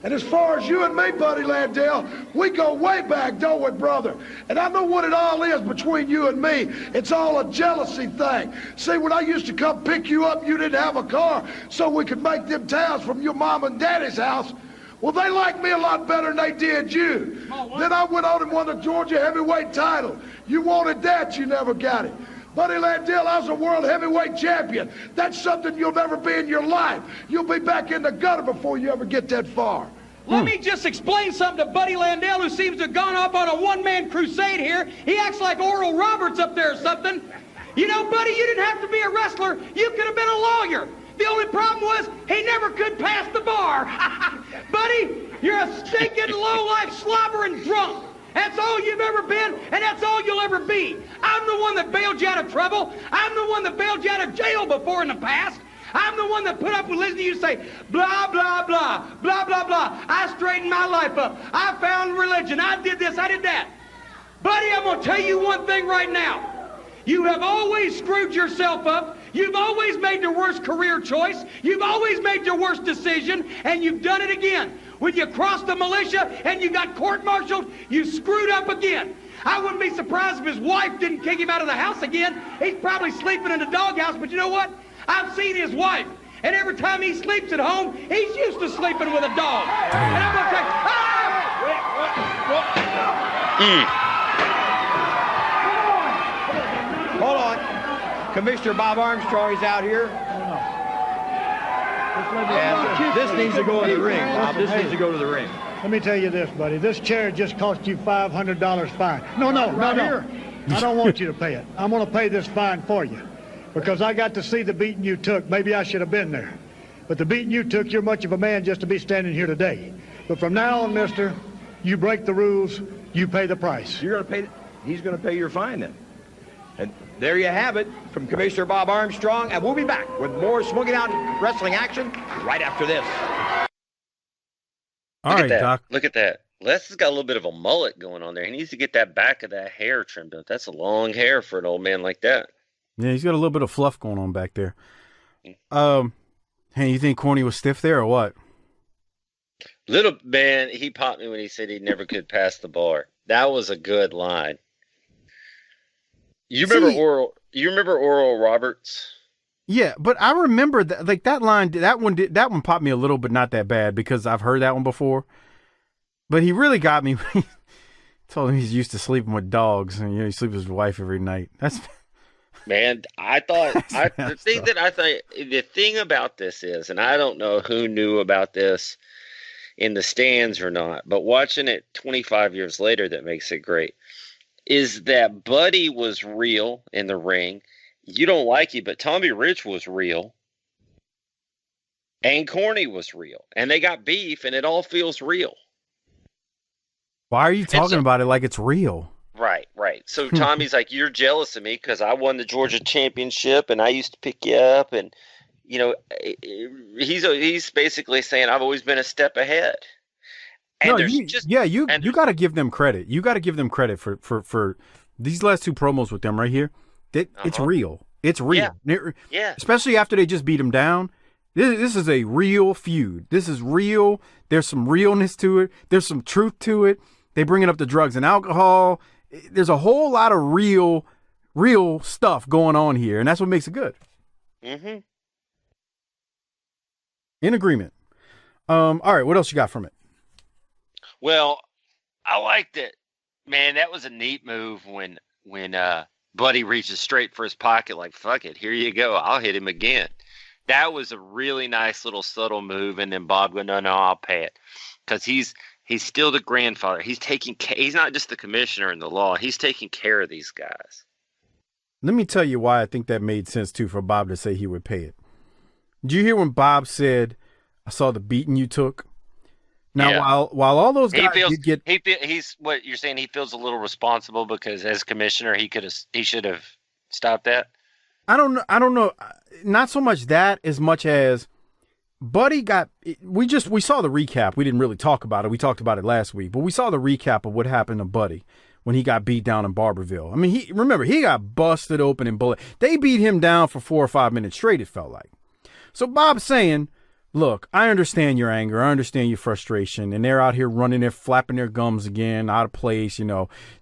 And as far as you and me, Buddy Landel, we go way back, don't we, brother? And I know what it all is between you and me. It's all a jealousy thing. See, when I used to come pick you up, you didn't have a car, so we could make them towns from your mom and daddy's house. Well, they liked me a lot better than they did you. Then I went on and won the Georgia heavyweight title. You wanted that, you never got it. Buddy Landel, I was a world heavyweight champion. That's something you'll never be in your life. You'll be back in the gutter before you ever get that far. Let me just explain something to Buddy Landel, who seems to have gone off on a one-man crusade here. He acts like Oral Roberts up there or something. Buddy, you didn't have to be a wrestler. You could have been a lawyer. The only problem was he never could pass the bar. Buddy, you're a stinking low-life slobbering drunk. That's all you've ever been, and that's all you'll ever be. I'm the one that bailed you out of trouble. I'm the one that bailed you out of jail before in the past. I'm the one that put up with listening to you say, blah, blah, blah, blah, blah, blah. I straightened my life up. I found religion. I did this. I did that. Buddy, I'm going to tell you one thing right now. You have always screwed yourself up. You've always made your worst career choice. You've always made your worst decision, and you've done it again. When you crossed the militia and you got court-martialed, you screwed up again. I wouldn't be surprised if his wife didn't kick him out of the house again. He's probably sleeping in the doghouse, but you know what? I've seen his wife, and every time he sleeps at home, he's used to sleeping with a dog. And I'm going to say, Hold on. Commissioner Bob Armstrong is out here. And this needs to go in the ring, Bob. This needs to go to the ring. Let me tell you this, buddy. This chair just cost you $500 fine. No. I don't want you to pay it. I'm going to pay this fine for you. Because I got to see the beating you took. Maybe I should have been there. But the beating you took, you're much of a man just to be standing here today. But from now on, mister, you break the rules, you pay the price. You're going to pay, he's going to pay your fine then. And there you have it from Commissioner Bob Armstrong. And we'll be back with more Smoky Mountain Wrestling action right after this. All right, Doc. Look at that. Les has got a little bit of a mullet going on there. He needs to get that back of that hair trimmed up. That's a long hair for an old man like that. Yeah, he's got a little bit of fluff going on back there. Hey, you think Corny was stiff there or what? Little man, he popped me when he said he never could pass the bar. That was a good line. You remember Oral Roberts? Yeah, but I remember that, like that line. That one popped me a little, but not that bad because I've heard that one before. But he really got me when he told him he's used to sleeping with dogs, and he sleeps with his wife every night. That's. Man, I thought the thing about this is, and I don't know who knew about this in the stands or not, but watching it 25 years later, that makes it great, is that Buddy was real in the ring. You don't like it, but Tommy Rich was real. And Corny was real. And they got beef, and it all feels real. Why are you talking about it like it's real? Right. So Tommy's like, you're jealous of me because I won the Georgia championship and I used to pick you up. And, he's basically saying I've always been a step ahead. And you got to give them credit. You got to give them credit for these last two promos with them right here. It's real. It's real. Yeah. Especially after they just beat him down. This is a real feud. This is real. There's some realness to it. There's some truth to it. They bringing up the drugs and alcohol. There's a whole lot of real stuff going on here, and that's what makes it good. Mm-hmm. In agreement. All right, what else you got from it? Well, I liked it. Man, that was a neat move when Buddy reaches straight for his pocket like, fuck it, here you go. I'll hit him again. That was a really nice little subtle move, and then Bob go, no, I'll pay it. Because he's still the grandfather. He's not just the commissioner in the law. He's taking care of these guys. Let me tell you why I think that made sense, too, for Bob to say he would pay it. Did you hear when Bob said, I saw the beating you took? Now, yeah. while all those guys he's what you're saying, he feels a little responsible because as commissioner, he should have stopped that. I don't know. Not so much that as much as Buddy we saw the recap. We didn't really talk about it. We talked about it last week, but we saw the recap of what happened to Buddy when he got beat down in Barberville. I mean, he got busted open and bullet. They beat him down for 4 or 5 minutes straight, it felt like. So Bob's saying, look, I understand your anger. I understand your frustration. And they're out here running there, flapping their gums again, out of place.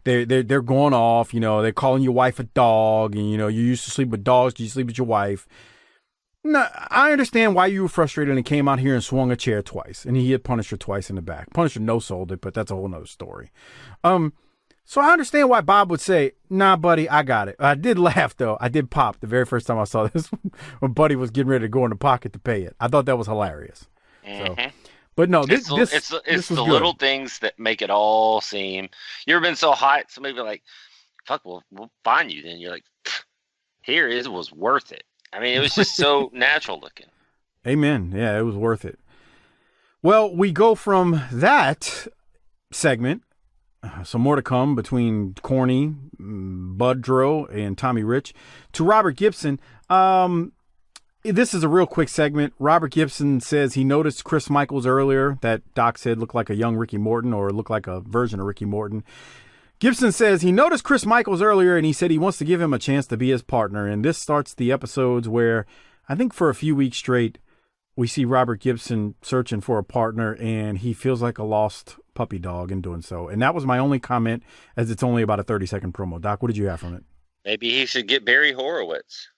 They're going off. They're calling your wife a dog. And, you used to sleep with dogs. You sleep with your wife. No, I understand why you were frustrated and came out here and swung a chair twice. And he hit Punisher twice in the back. Punisher no-sold it, but that's a whole nother story. So I understand why Bob would say, nah, buddy, I got it. I did laugh, though. I did pop the very first time I saw this when Buddy was getting ready to go in the pocket to pay it. I thought that was hilarious. Mm-hmm. So, but no, it's the little things that make it all seem. You ever been so hot, somebody be like, fuck, we'll find you. Then you're like, here it was worth it. I mean, it was just so natural looking. Amen. Yeah, it was worth it. Well, we go from that segment. Some more to come between Corny, Budrow, and Tommy Rich to Robert Gibson. This is a real quick segment. Robert Gibson says he noticed Chris Michaels earlier that Doc said looked like a young Ricky Morton or looked like a version of Ricky Morton. Gibson says he noticed Chris Michaels earlier and he said he wants to give him a chance to be his partner. And this starts the episodes where I think for a few weeks straight, we see Robert Gibson searching for a partner and he feels like a lost puppy dog in doing so. And that was my only comment, as it's only about a 30-second promo. Doc, what did you have from it? Maybe he should get Barry Horowitz.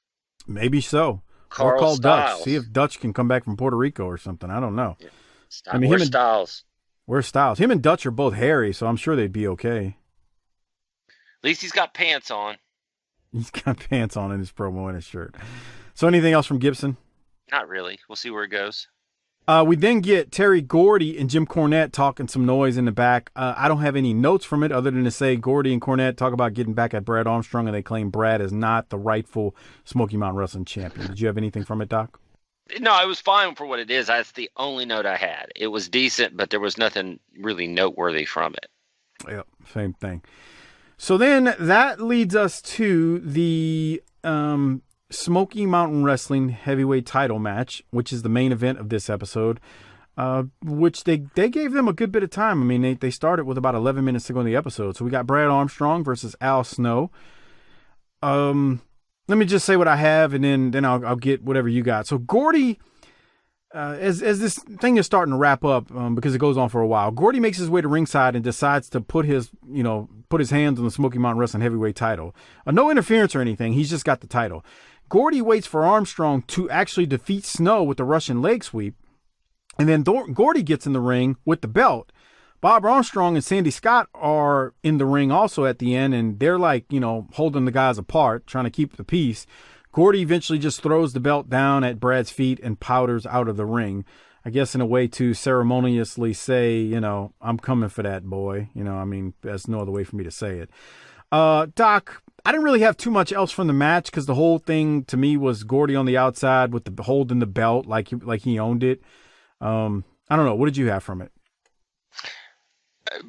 Maybe so. Carl or call Stiles. Dutch. See if Dutch can come back from Puerto Rico or something. I don't know. Yeah. Where's Stiles? Where's Stiles? Him and Dutch are both hairy, so I'm sure they'd be okay. At least he's got pants on. He's got pants on in his promo and his shirt. So anything else from Gibson? Not really. We'll see where it goes. We then get Terry Gordy and Jim Cornette talking some noise in the back. I don't have any notes from it other than to say Gordy and Cornette talk about getting back at Brad Armstrong, and they claim Brad is not the rightful Smoky Mountain Wrestling champion. Did you have anything from it, Doc? No, it was fine for what it is. That's the only note I had. It was decent, but there was nothing really noteworthy from it. Yeah, same thing. So then that leads us to the Smoky Mountain Wrestling heavyweight title match, which is the main event of this episode, which they gave them a good bit of time. I mean, they started with about 11 minutes to go in the episode. So we got Brad Armstrong versus Al Snow. Let me just say what I have, and then I'll get whatever you got. So Gordy, as this thing is starting to wrap up, because it goes on for a while, Gordy makes his way to ringside and decides to put his hands on the Smoky Mountain Wrestling heavyweight title. No interference or anything. He's just got the title. Gordy waits for Armstrong to actually defeat Snow with the Russian leg sweep. And then Gordy gets in the ring with the belt. Bob Armstrong and Sandy Scott are in the ring also at the end, and they're holding the guys apart, trying to keep the peace. Gordy eventually just throws the belt down at Brad's feet and powders out of the ring. I guess in a way to ceremoniously say, I'm coming for that boy. There's no other way for me to say it. Doc, I didn't really have too much else from the match because the whole thing to me was Gordy on the outside with the holding the belt like he owned it. I don't know. What did you have from it?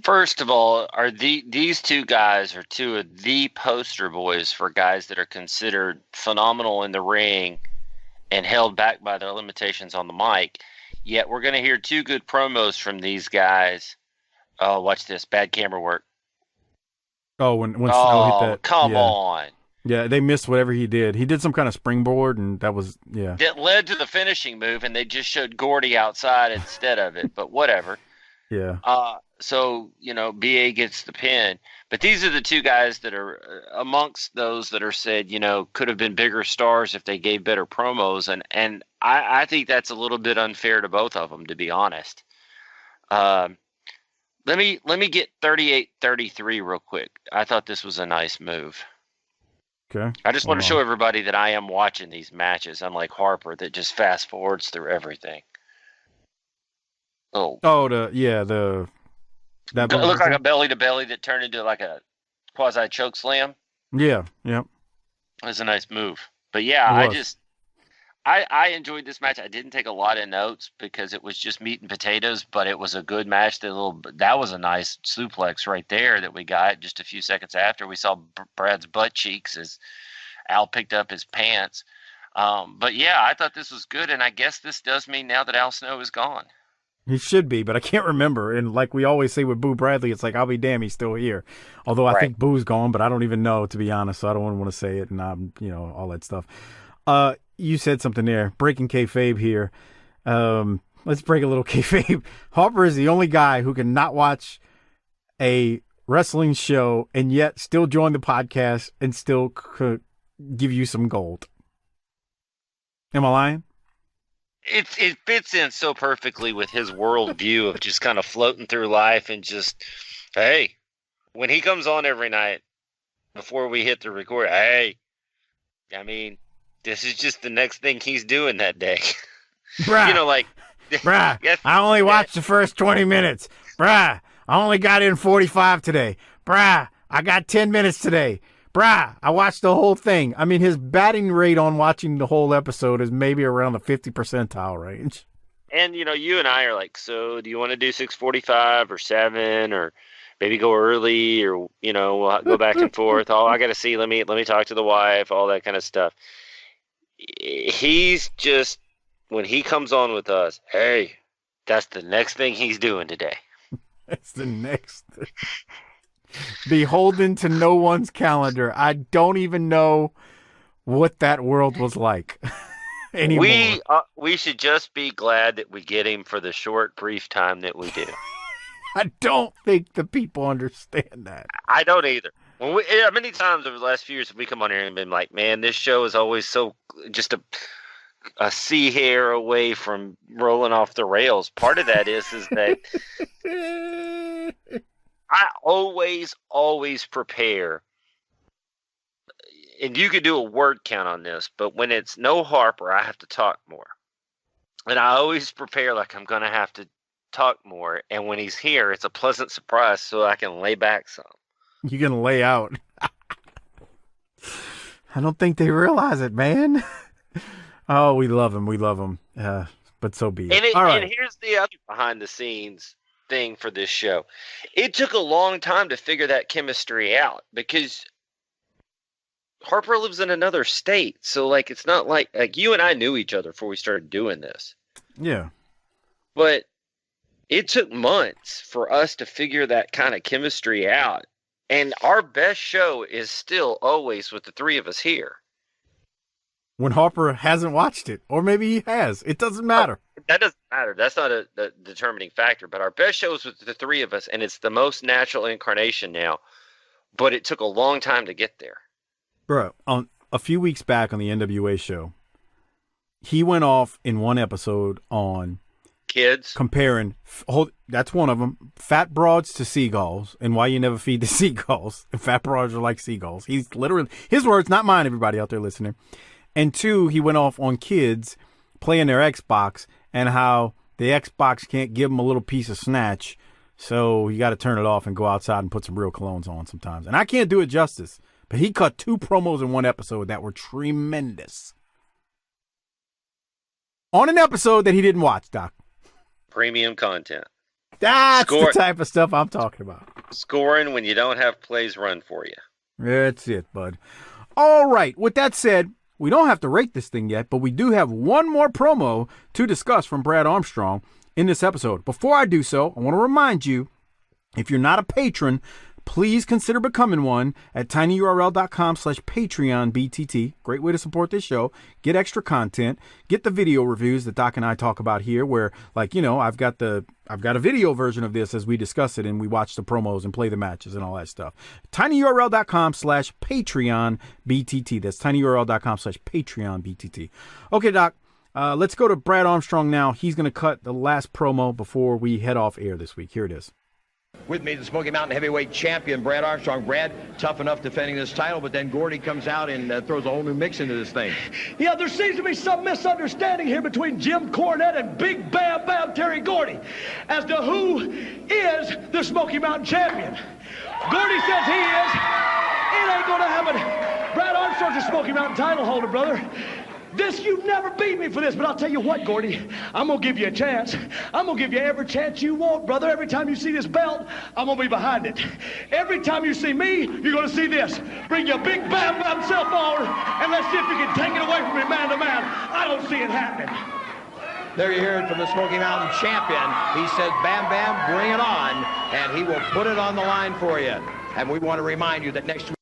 First of all, these two guys are two of the poster boys for guys that are considered phenomenal in the ring and held back by their limitations on the mic. Yet we're going to hear two good promos from these guys. Oh, watch this. Bad camera work. Oh, when Snow hit that. Come on. Yeah, they missed whatever he did. He did some kind of springboard, and that was, yeah. That led to the finishing move, and they just showed Gordy outside instead of it, but whatever. Yeah. So, BA gets the pin. But these are the two guys that are amongst those that are said, could have been bigger stars if they gave better promos. And I think that's a little bit unfair to both of them, to be honest. Let me get 38-33 real quick. I thought this was a nice move. Okay. I just want to show everybody that I am watching these matches, unlike Harper that just fast forwards through everything. That it looked like a belly to belly that turned into like a quasi choke slam. Yeah, yeah. It was a nice move. But yeah, I enjoyed this match. I didn't take a lot of notes because it was just meat and potatoes, but it was a good match. That was a nice suplex right there that we got just a few seconds after. We saw Brad's butt cheeks as Al picked up his pants. But yeah, I thought this was good, and I guess this does mean now that Al Snow is gone. He should be, but I can't remember. And like we always say with Boo Bradley, it's like, I'll be damned, he's still here. Although I think Boo's gone, but I don't even know, to be honest, so I don't want to say it and all that stuff. You said something there. Breaking kayfabe here. Let's break a little kayfabe. Harper is the only guy who can not watch a wrestling show and yet still join the podcast and still could give you some gold. Am I lying? It fits in so perfectly with his worldview of just kind of floating through life and just, hey, when he comes on every night before we hit the record, hey, I mean, this is just the next thing he's doing that day. Bruh. Bruh, yes, I only watched the first 20 minutes. Bruh, I only got in 45 today. Bruh, I got 10 minutes today. Bruh, I watched the whole thing. I mean, his batting rate on watching the whole episode is maybe around the 50 percentile range. And, you and I are like, so do you want to do 6:45 or 7 or maybe go early or, we'll go back and forth. Oh, I got to see. Let me talk to the wife, all that kind of stuff. He's just, when he comes on with us, hey, that's the next thing he's doing today. That's the next thing. Beholden to no one's calendar. I don't even know what that world was like anymore. We should just be glad that we get him for the short, brief time that we do. I don't think the people understand that. I don't either. Many times over the last few years, we come on here and been like, man, this show is always so just a sea hair away from rolling off the rails. Part of that is that I always prepare, and you could do a word count on this, but when it's no Harper, I have to talk more. And I always prepare like I'm going to have to talk more, and when he's here, it's a pleasant surprise so I can lay back some. You're going to lay out. I don't think they realize it, man. Oh, we love him. We love him. But so be it. And here's the other behind-the-scenes thing for this show. It took a long time to figure that chemistry out because Harper lives in another state. So, it's not like you and I knew each other before we started doing this. Yeah. But it took months for us to figure that kind of chemistry out. And our best show is still always with the three of us here. When Harper hasn't watched it, or maybe he has. It doesn't matter. That doesn't matter. That's not a determining factor. But our best show is with the three of us, and it's the most natural incarnation now. But it took a long time to get there. Bro, a few weeks back on the NWA show, he went off in one episode on kids comparing. That's one of them. Fat broads to seagulls, and why you never feed the seagulls. Fat broads are like seagulls. He's literally his words, not mine. Everybody out there listening. And 2, he went off on kids playing their Xbox and how the Xbox can't give them a little piece of snatch, so you got to turn it off and go outside and put some real colognes on sometimes. And I can't do it justice, but he cut 2 promos in one episode that were tremendous. On an episode that he didn't watch, Doc. Premium content. That's the type of stuff I'm talking about. Scoring when you don't have plays run for you. That's it, bud. All right. With that said, we don't have to rate this thing yet, but we do have one more promo to discuss from Brad Armstrong in this episode. Before I do so, I want to remind you, if you're not a patron, please consider becoming one at tinyurl.com/PatreonBTT. Great way to support this show. Get extra content. Get the video reviews that Doc and I talk about here where, I've got a video version of this as we discuss it and we watch the promos and play the matches and all that stuff. tinyurl.com/PatreonBTT. That's tinyurl.com/PatreonBTT. Okay, Doc. Let's go to Brad Armstrong now. He's going to cut the last promo before we head off air this week. Here it is. With me, the Smoky Mountain heavyweight champion, Brad Armstrong. Brad, tough enough defending this title, but then Gordy comes out and throws a whole new mix into this thing. Yeah, there seems to be some misunderstanding here between Jim Cornette and Big Bam Bam Terry Gordy as to who is the Smoky Mountain champion. Gordy says he is. It ain't gonna happen. Brad Armstrong's a Smoky Mountain title holder, brother. You never beat me for this, but I'll tell you what, Gordy, I'm going to give you a chance. I'm going to give you every chance you want, brother. Every time you see this belt, I'm going to be behind it. Every time you see me, you're going to see this. Bring your big Bam Bam self on, and let's see if you can take it away from me man to man. I don't see it happening. There you hear it from the Smoky Mountain champion. He says, Bam Bam, bring it on, and he will put it on the line for you. And we want to remind you that next week.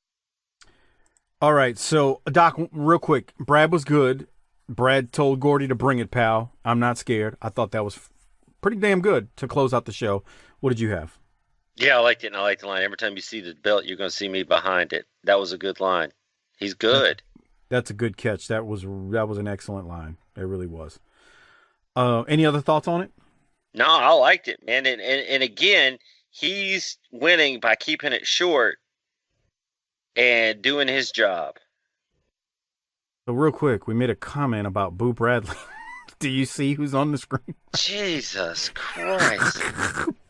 All right, so, Doc, real quick. Brad was good. Brad told Gordy to bring it, pal. I'm not scared. I thought that was pretty damn good to close out the show. What did you have? Yeah, I liked it, and I liked the line. Every time you see the belt, you're going to see me behind it. That was a good line. He's good. That's a good catch. That was an excellent line. It really was. Any other thoughts on it? No, I liked it, man. And again, he's winning by keeping it short and doing his job. So real quick, we made a comment about Boo Bradley. Do you see who's on the screen? Jesus Christ.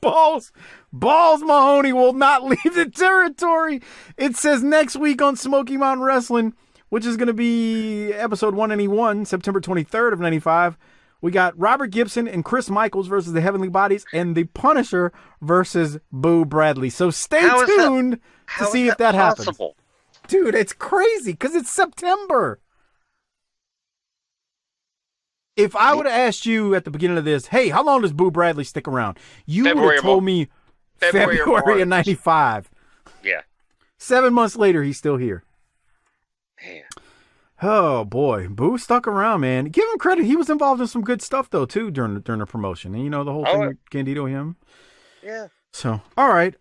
Balls Mahoney will not leave the territory. It says next week on Smoky Mountain Wrestling, which is going to be episode 191, September 23rd of 95. We got Robert Gibson and Chris Michaels versus the Heavenly Bodies and the Punisher versus Boo Bradley. So stay tuned to see if that happens. Dude, it's crazy because it's September. If I would have asked you at the beginning of this, hey, how long does Boo Bradley stick around? You would have told me February of 95. Yeah. 7 months later, he's still here. Man. Oh, boy. Boo stuck around, man. Give him credit. He was involved in some good stuff, though, too, during the promotion. And, the whole thing with Candido, him. Yeah. So, all right.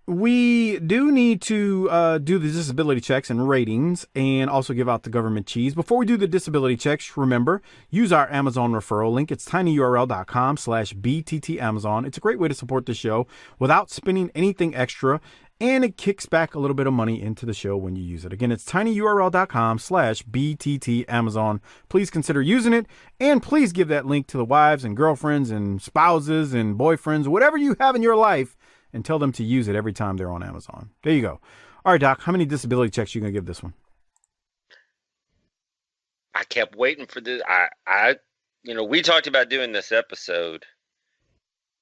We do need to do the disability checks and ratings and also give out the government cheese. Before we do the disability checks, remember, use our Amazon referral link. It's tinyurl.com/BTTAmazon. It's a great way to support the show without spending anything extra, and it kicks back a little bit of money into the show when you use it. Again, it's tinyurl.com/BTTAmazon. Please consider using it, and please give that link to the wives and girlfriends and spouses and boyfriends, whatever you have in your life, and tell them to use it every time they're on Amazon. There you go. All right, Doc, how many disability checks are you going to give this one? I kept waiting for this. We talked about doing this episode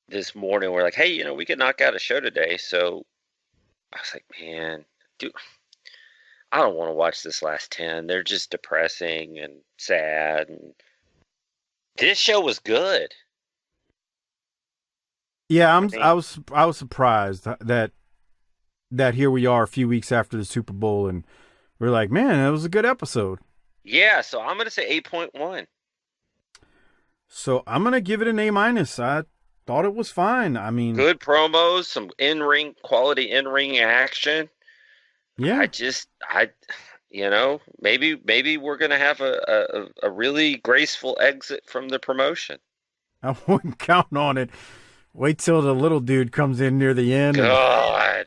this morning. We're like, hey, we could knock out a show today. So I was like, man, dude, I don't want to watch this last 10. They're just depressing and sad. And this show was good. Yeah, I was surprised that here we are a few weeks after the Super Bowl, and we're like, man, that was a good episode. Yeah, so I'm gonna say 8.1. So I'm gonna give it an A-. I thought it was fine. I mean, good promos, some quality in-ring action. Yeah, maybe we're gonna have a really graceful exit from the promotion. I wouldn't count on it. Wait till the little dude comes in near the end. God.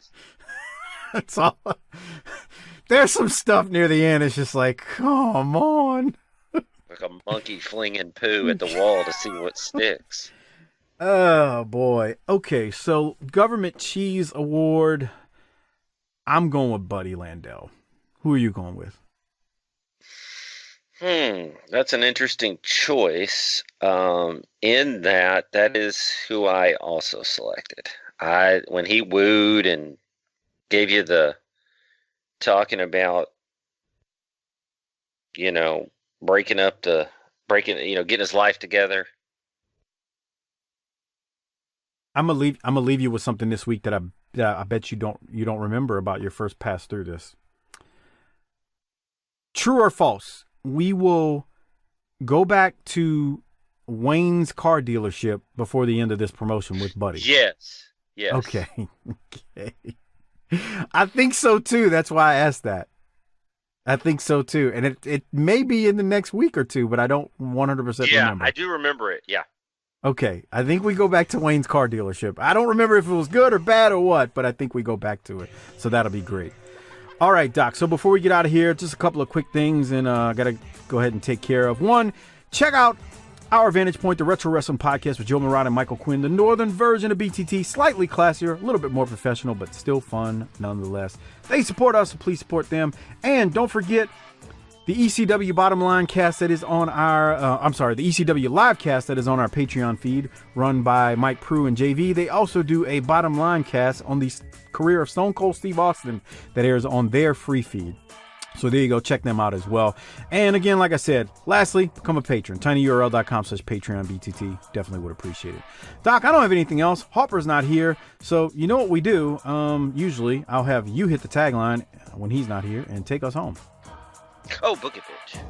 That's all. There's some stuff near the end. It's just like, come on. Like a monkey flinging poo at the wall to see what sticks. Oh, boy. Okay, so Government Cheese Award. I'm going with Buddy Landel. Who are you going with? That's an interesting choice. In that is who I also selected. When he wooed and gave you the talking about, getting his life together. I'm gonna leave you with something this week that I bet you don't remember about your first pass through this. True or false? We will go back to Wayne's car dealership before the end of this promotion with Buddy. Yes. Okay. I think so too. That's why I asked that. I think so too. And it may be in the next week or two, but I don't 100% remember. I do remember it. Yeah. Okay. I think we go back to Wayne's car dealership. I don't remember if it was good or bad or what, but I think we go back to it. So that'll be great. All right, Doc. So before we get out of here, just a couple of quick things, and I got to go ahead and take care of. One, check out Our Vantage Point, the Retro Wrestling Podcast with Joe Murata and Michael Quinn, the northern version of BTT, slightly classier, a little bit more professional, but still fun nonetheless. They support us, so please support them. And don't forget the ECW Bottom Line cast that is on our, the ECW Live cast that is on our Patreon feed, run by Mike Prue and JV. They also do a Bottom Line cast on the career of Stone Cold Steve Austin that airs on their free feed. So there you go. Check them out as well. And again, like I said, lastly, become a patron. tinyurl.com/PatreonBTT. Definitely would appreciate it. Doc, I don't have anything else. Harper's not here. So you know what we do? Usually I'll have you hit the tagline when he's not here and take us home. Oh, book it, bitch.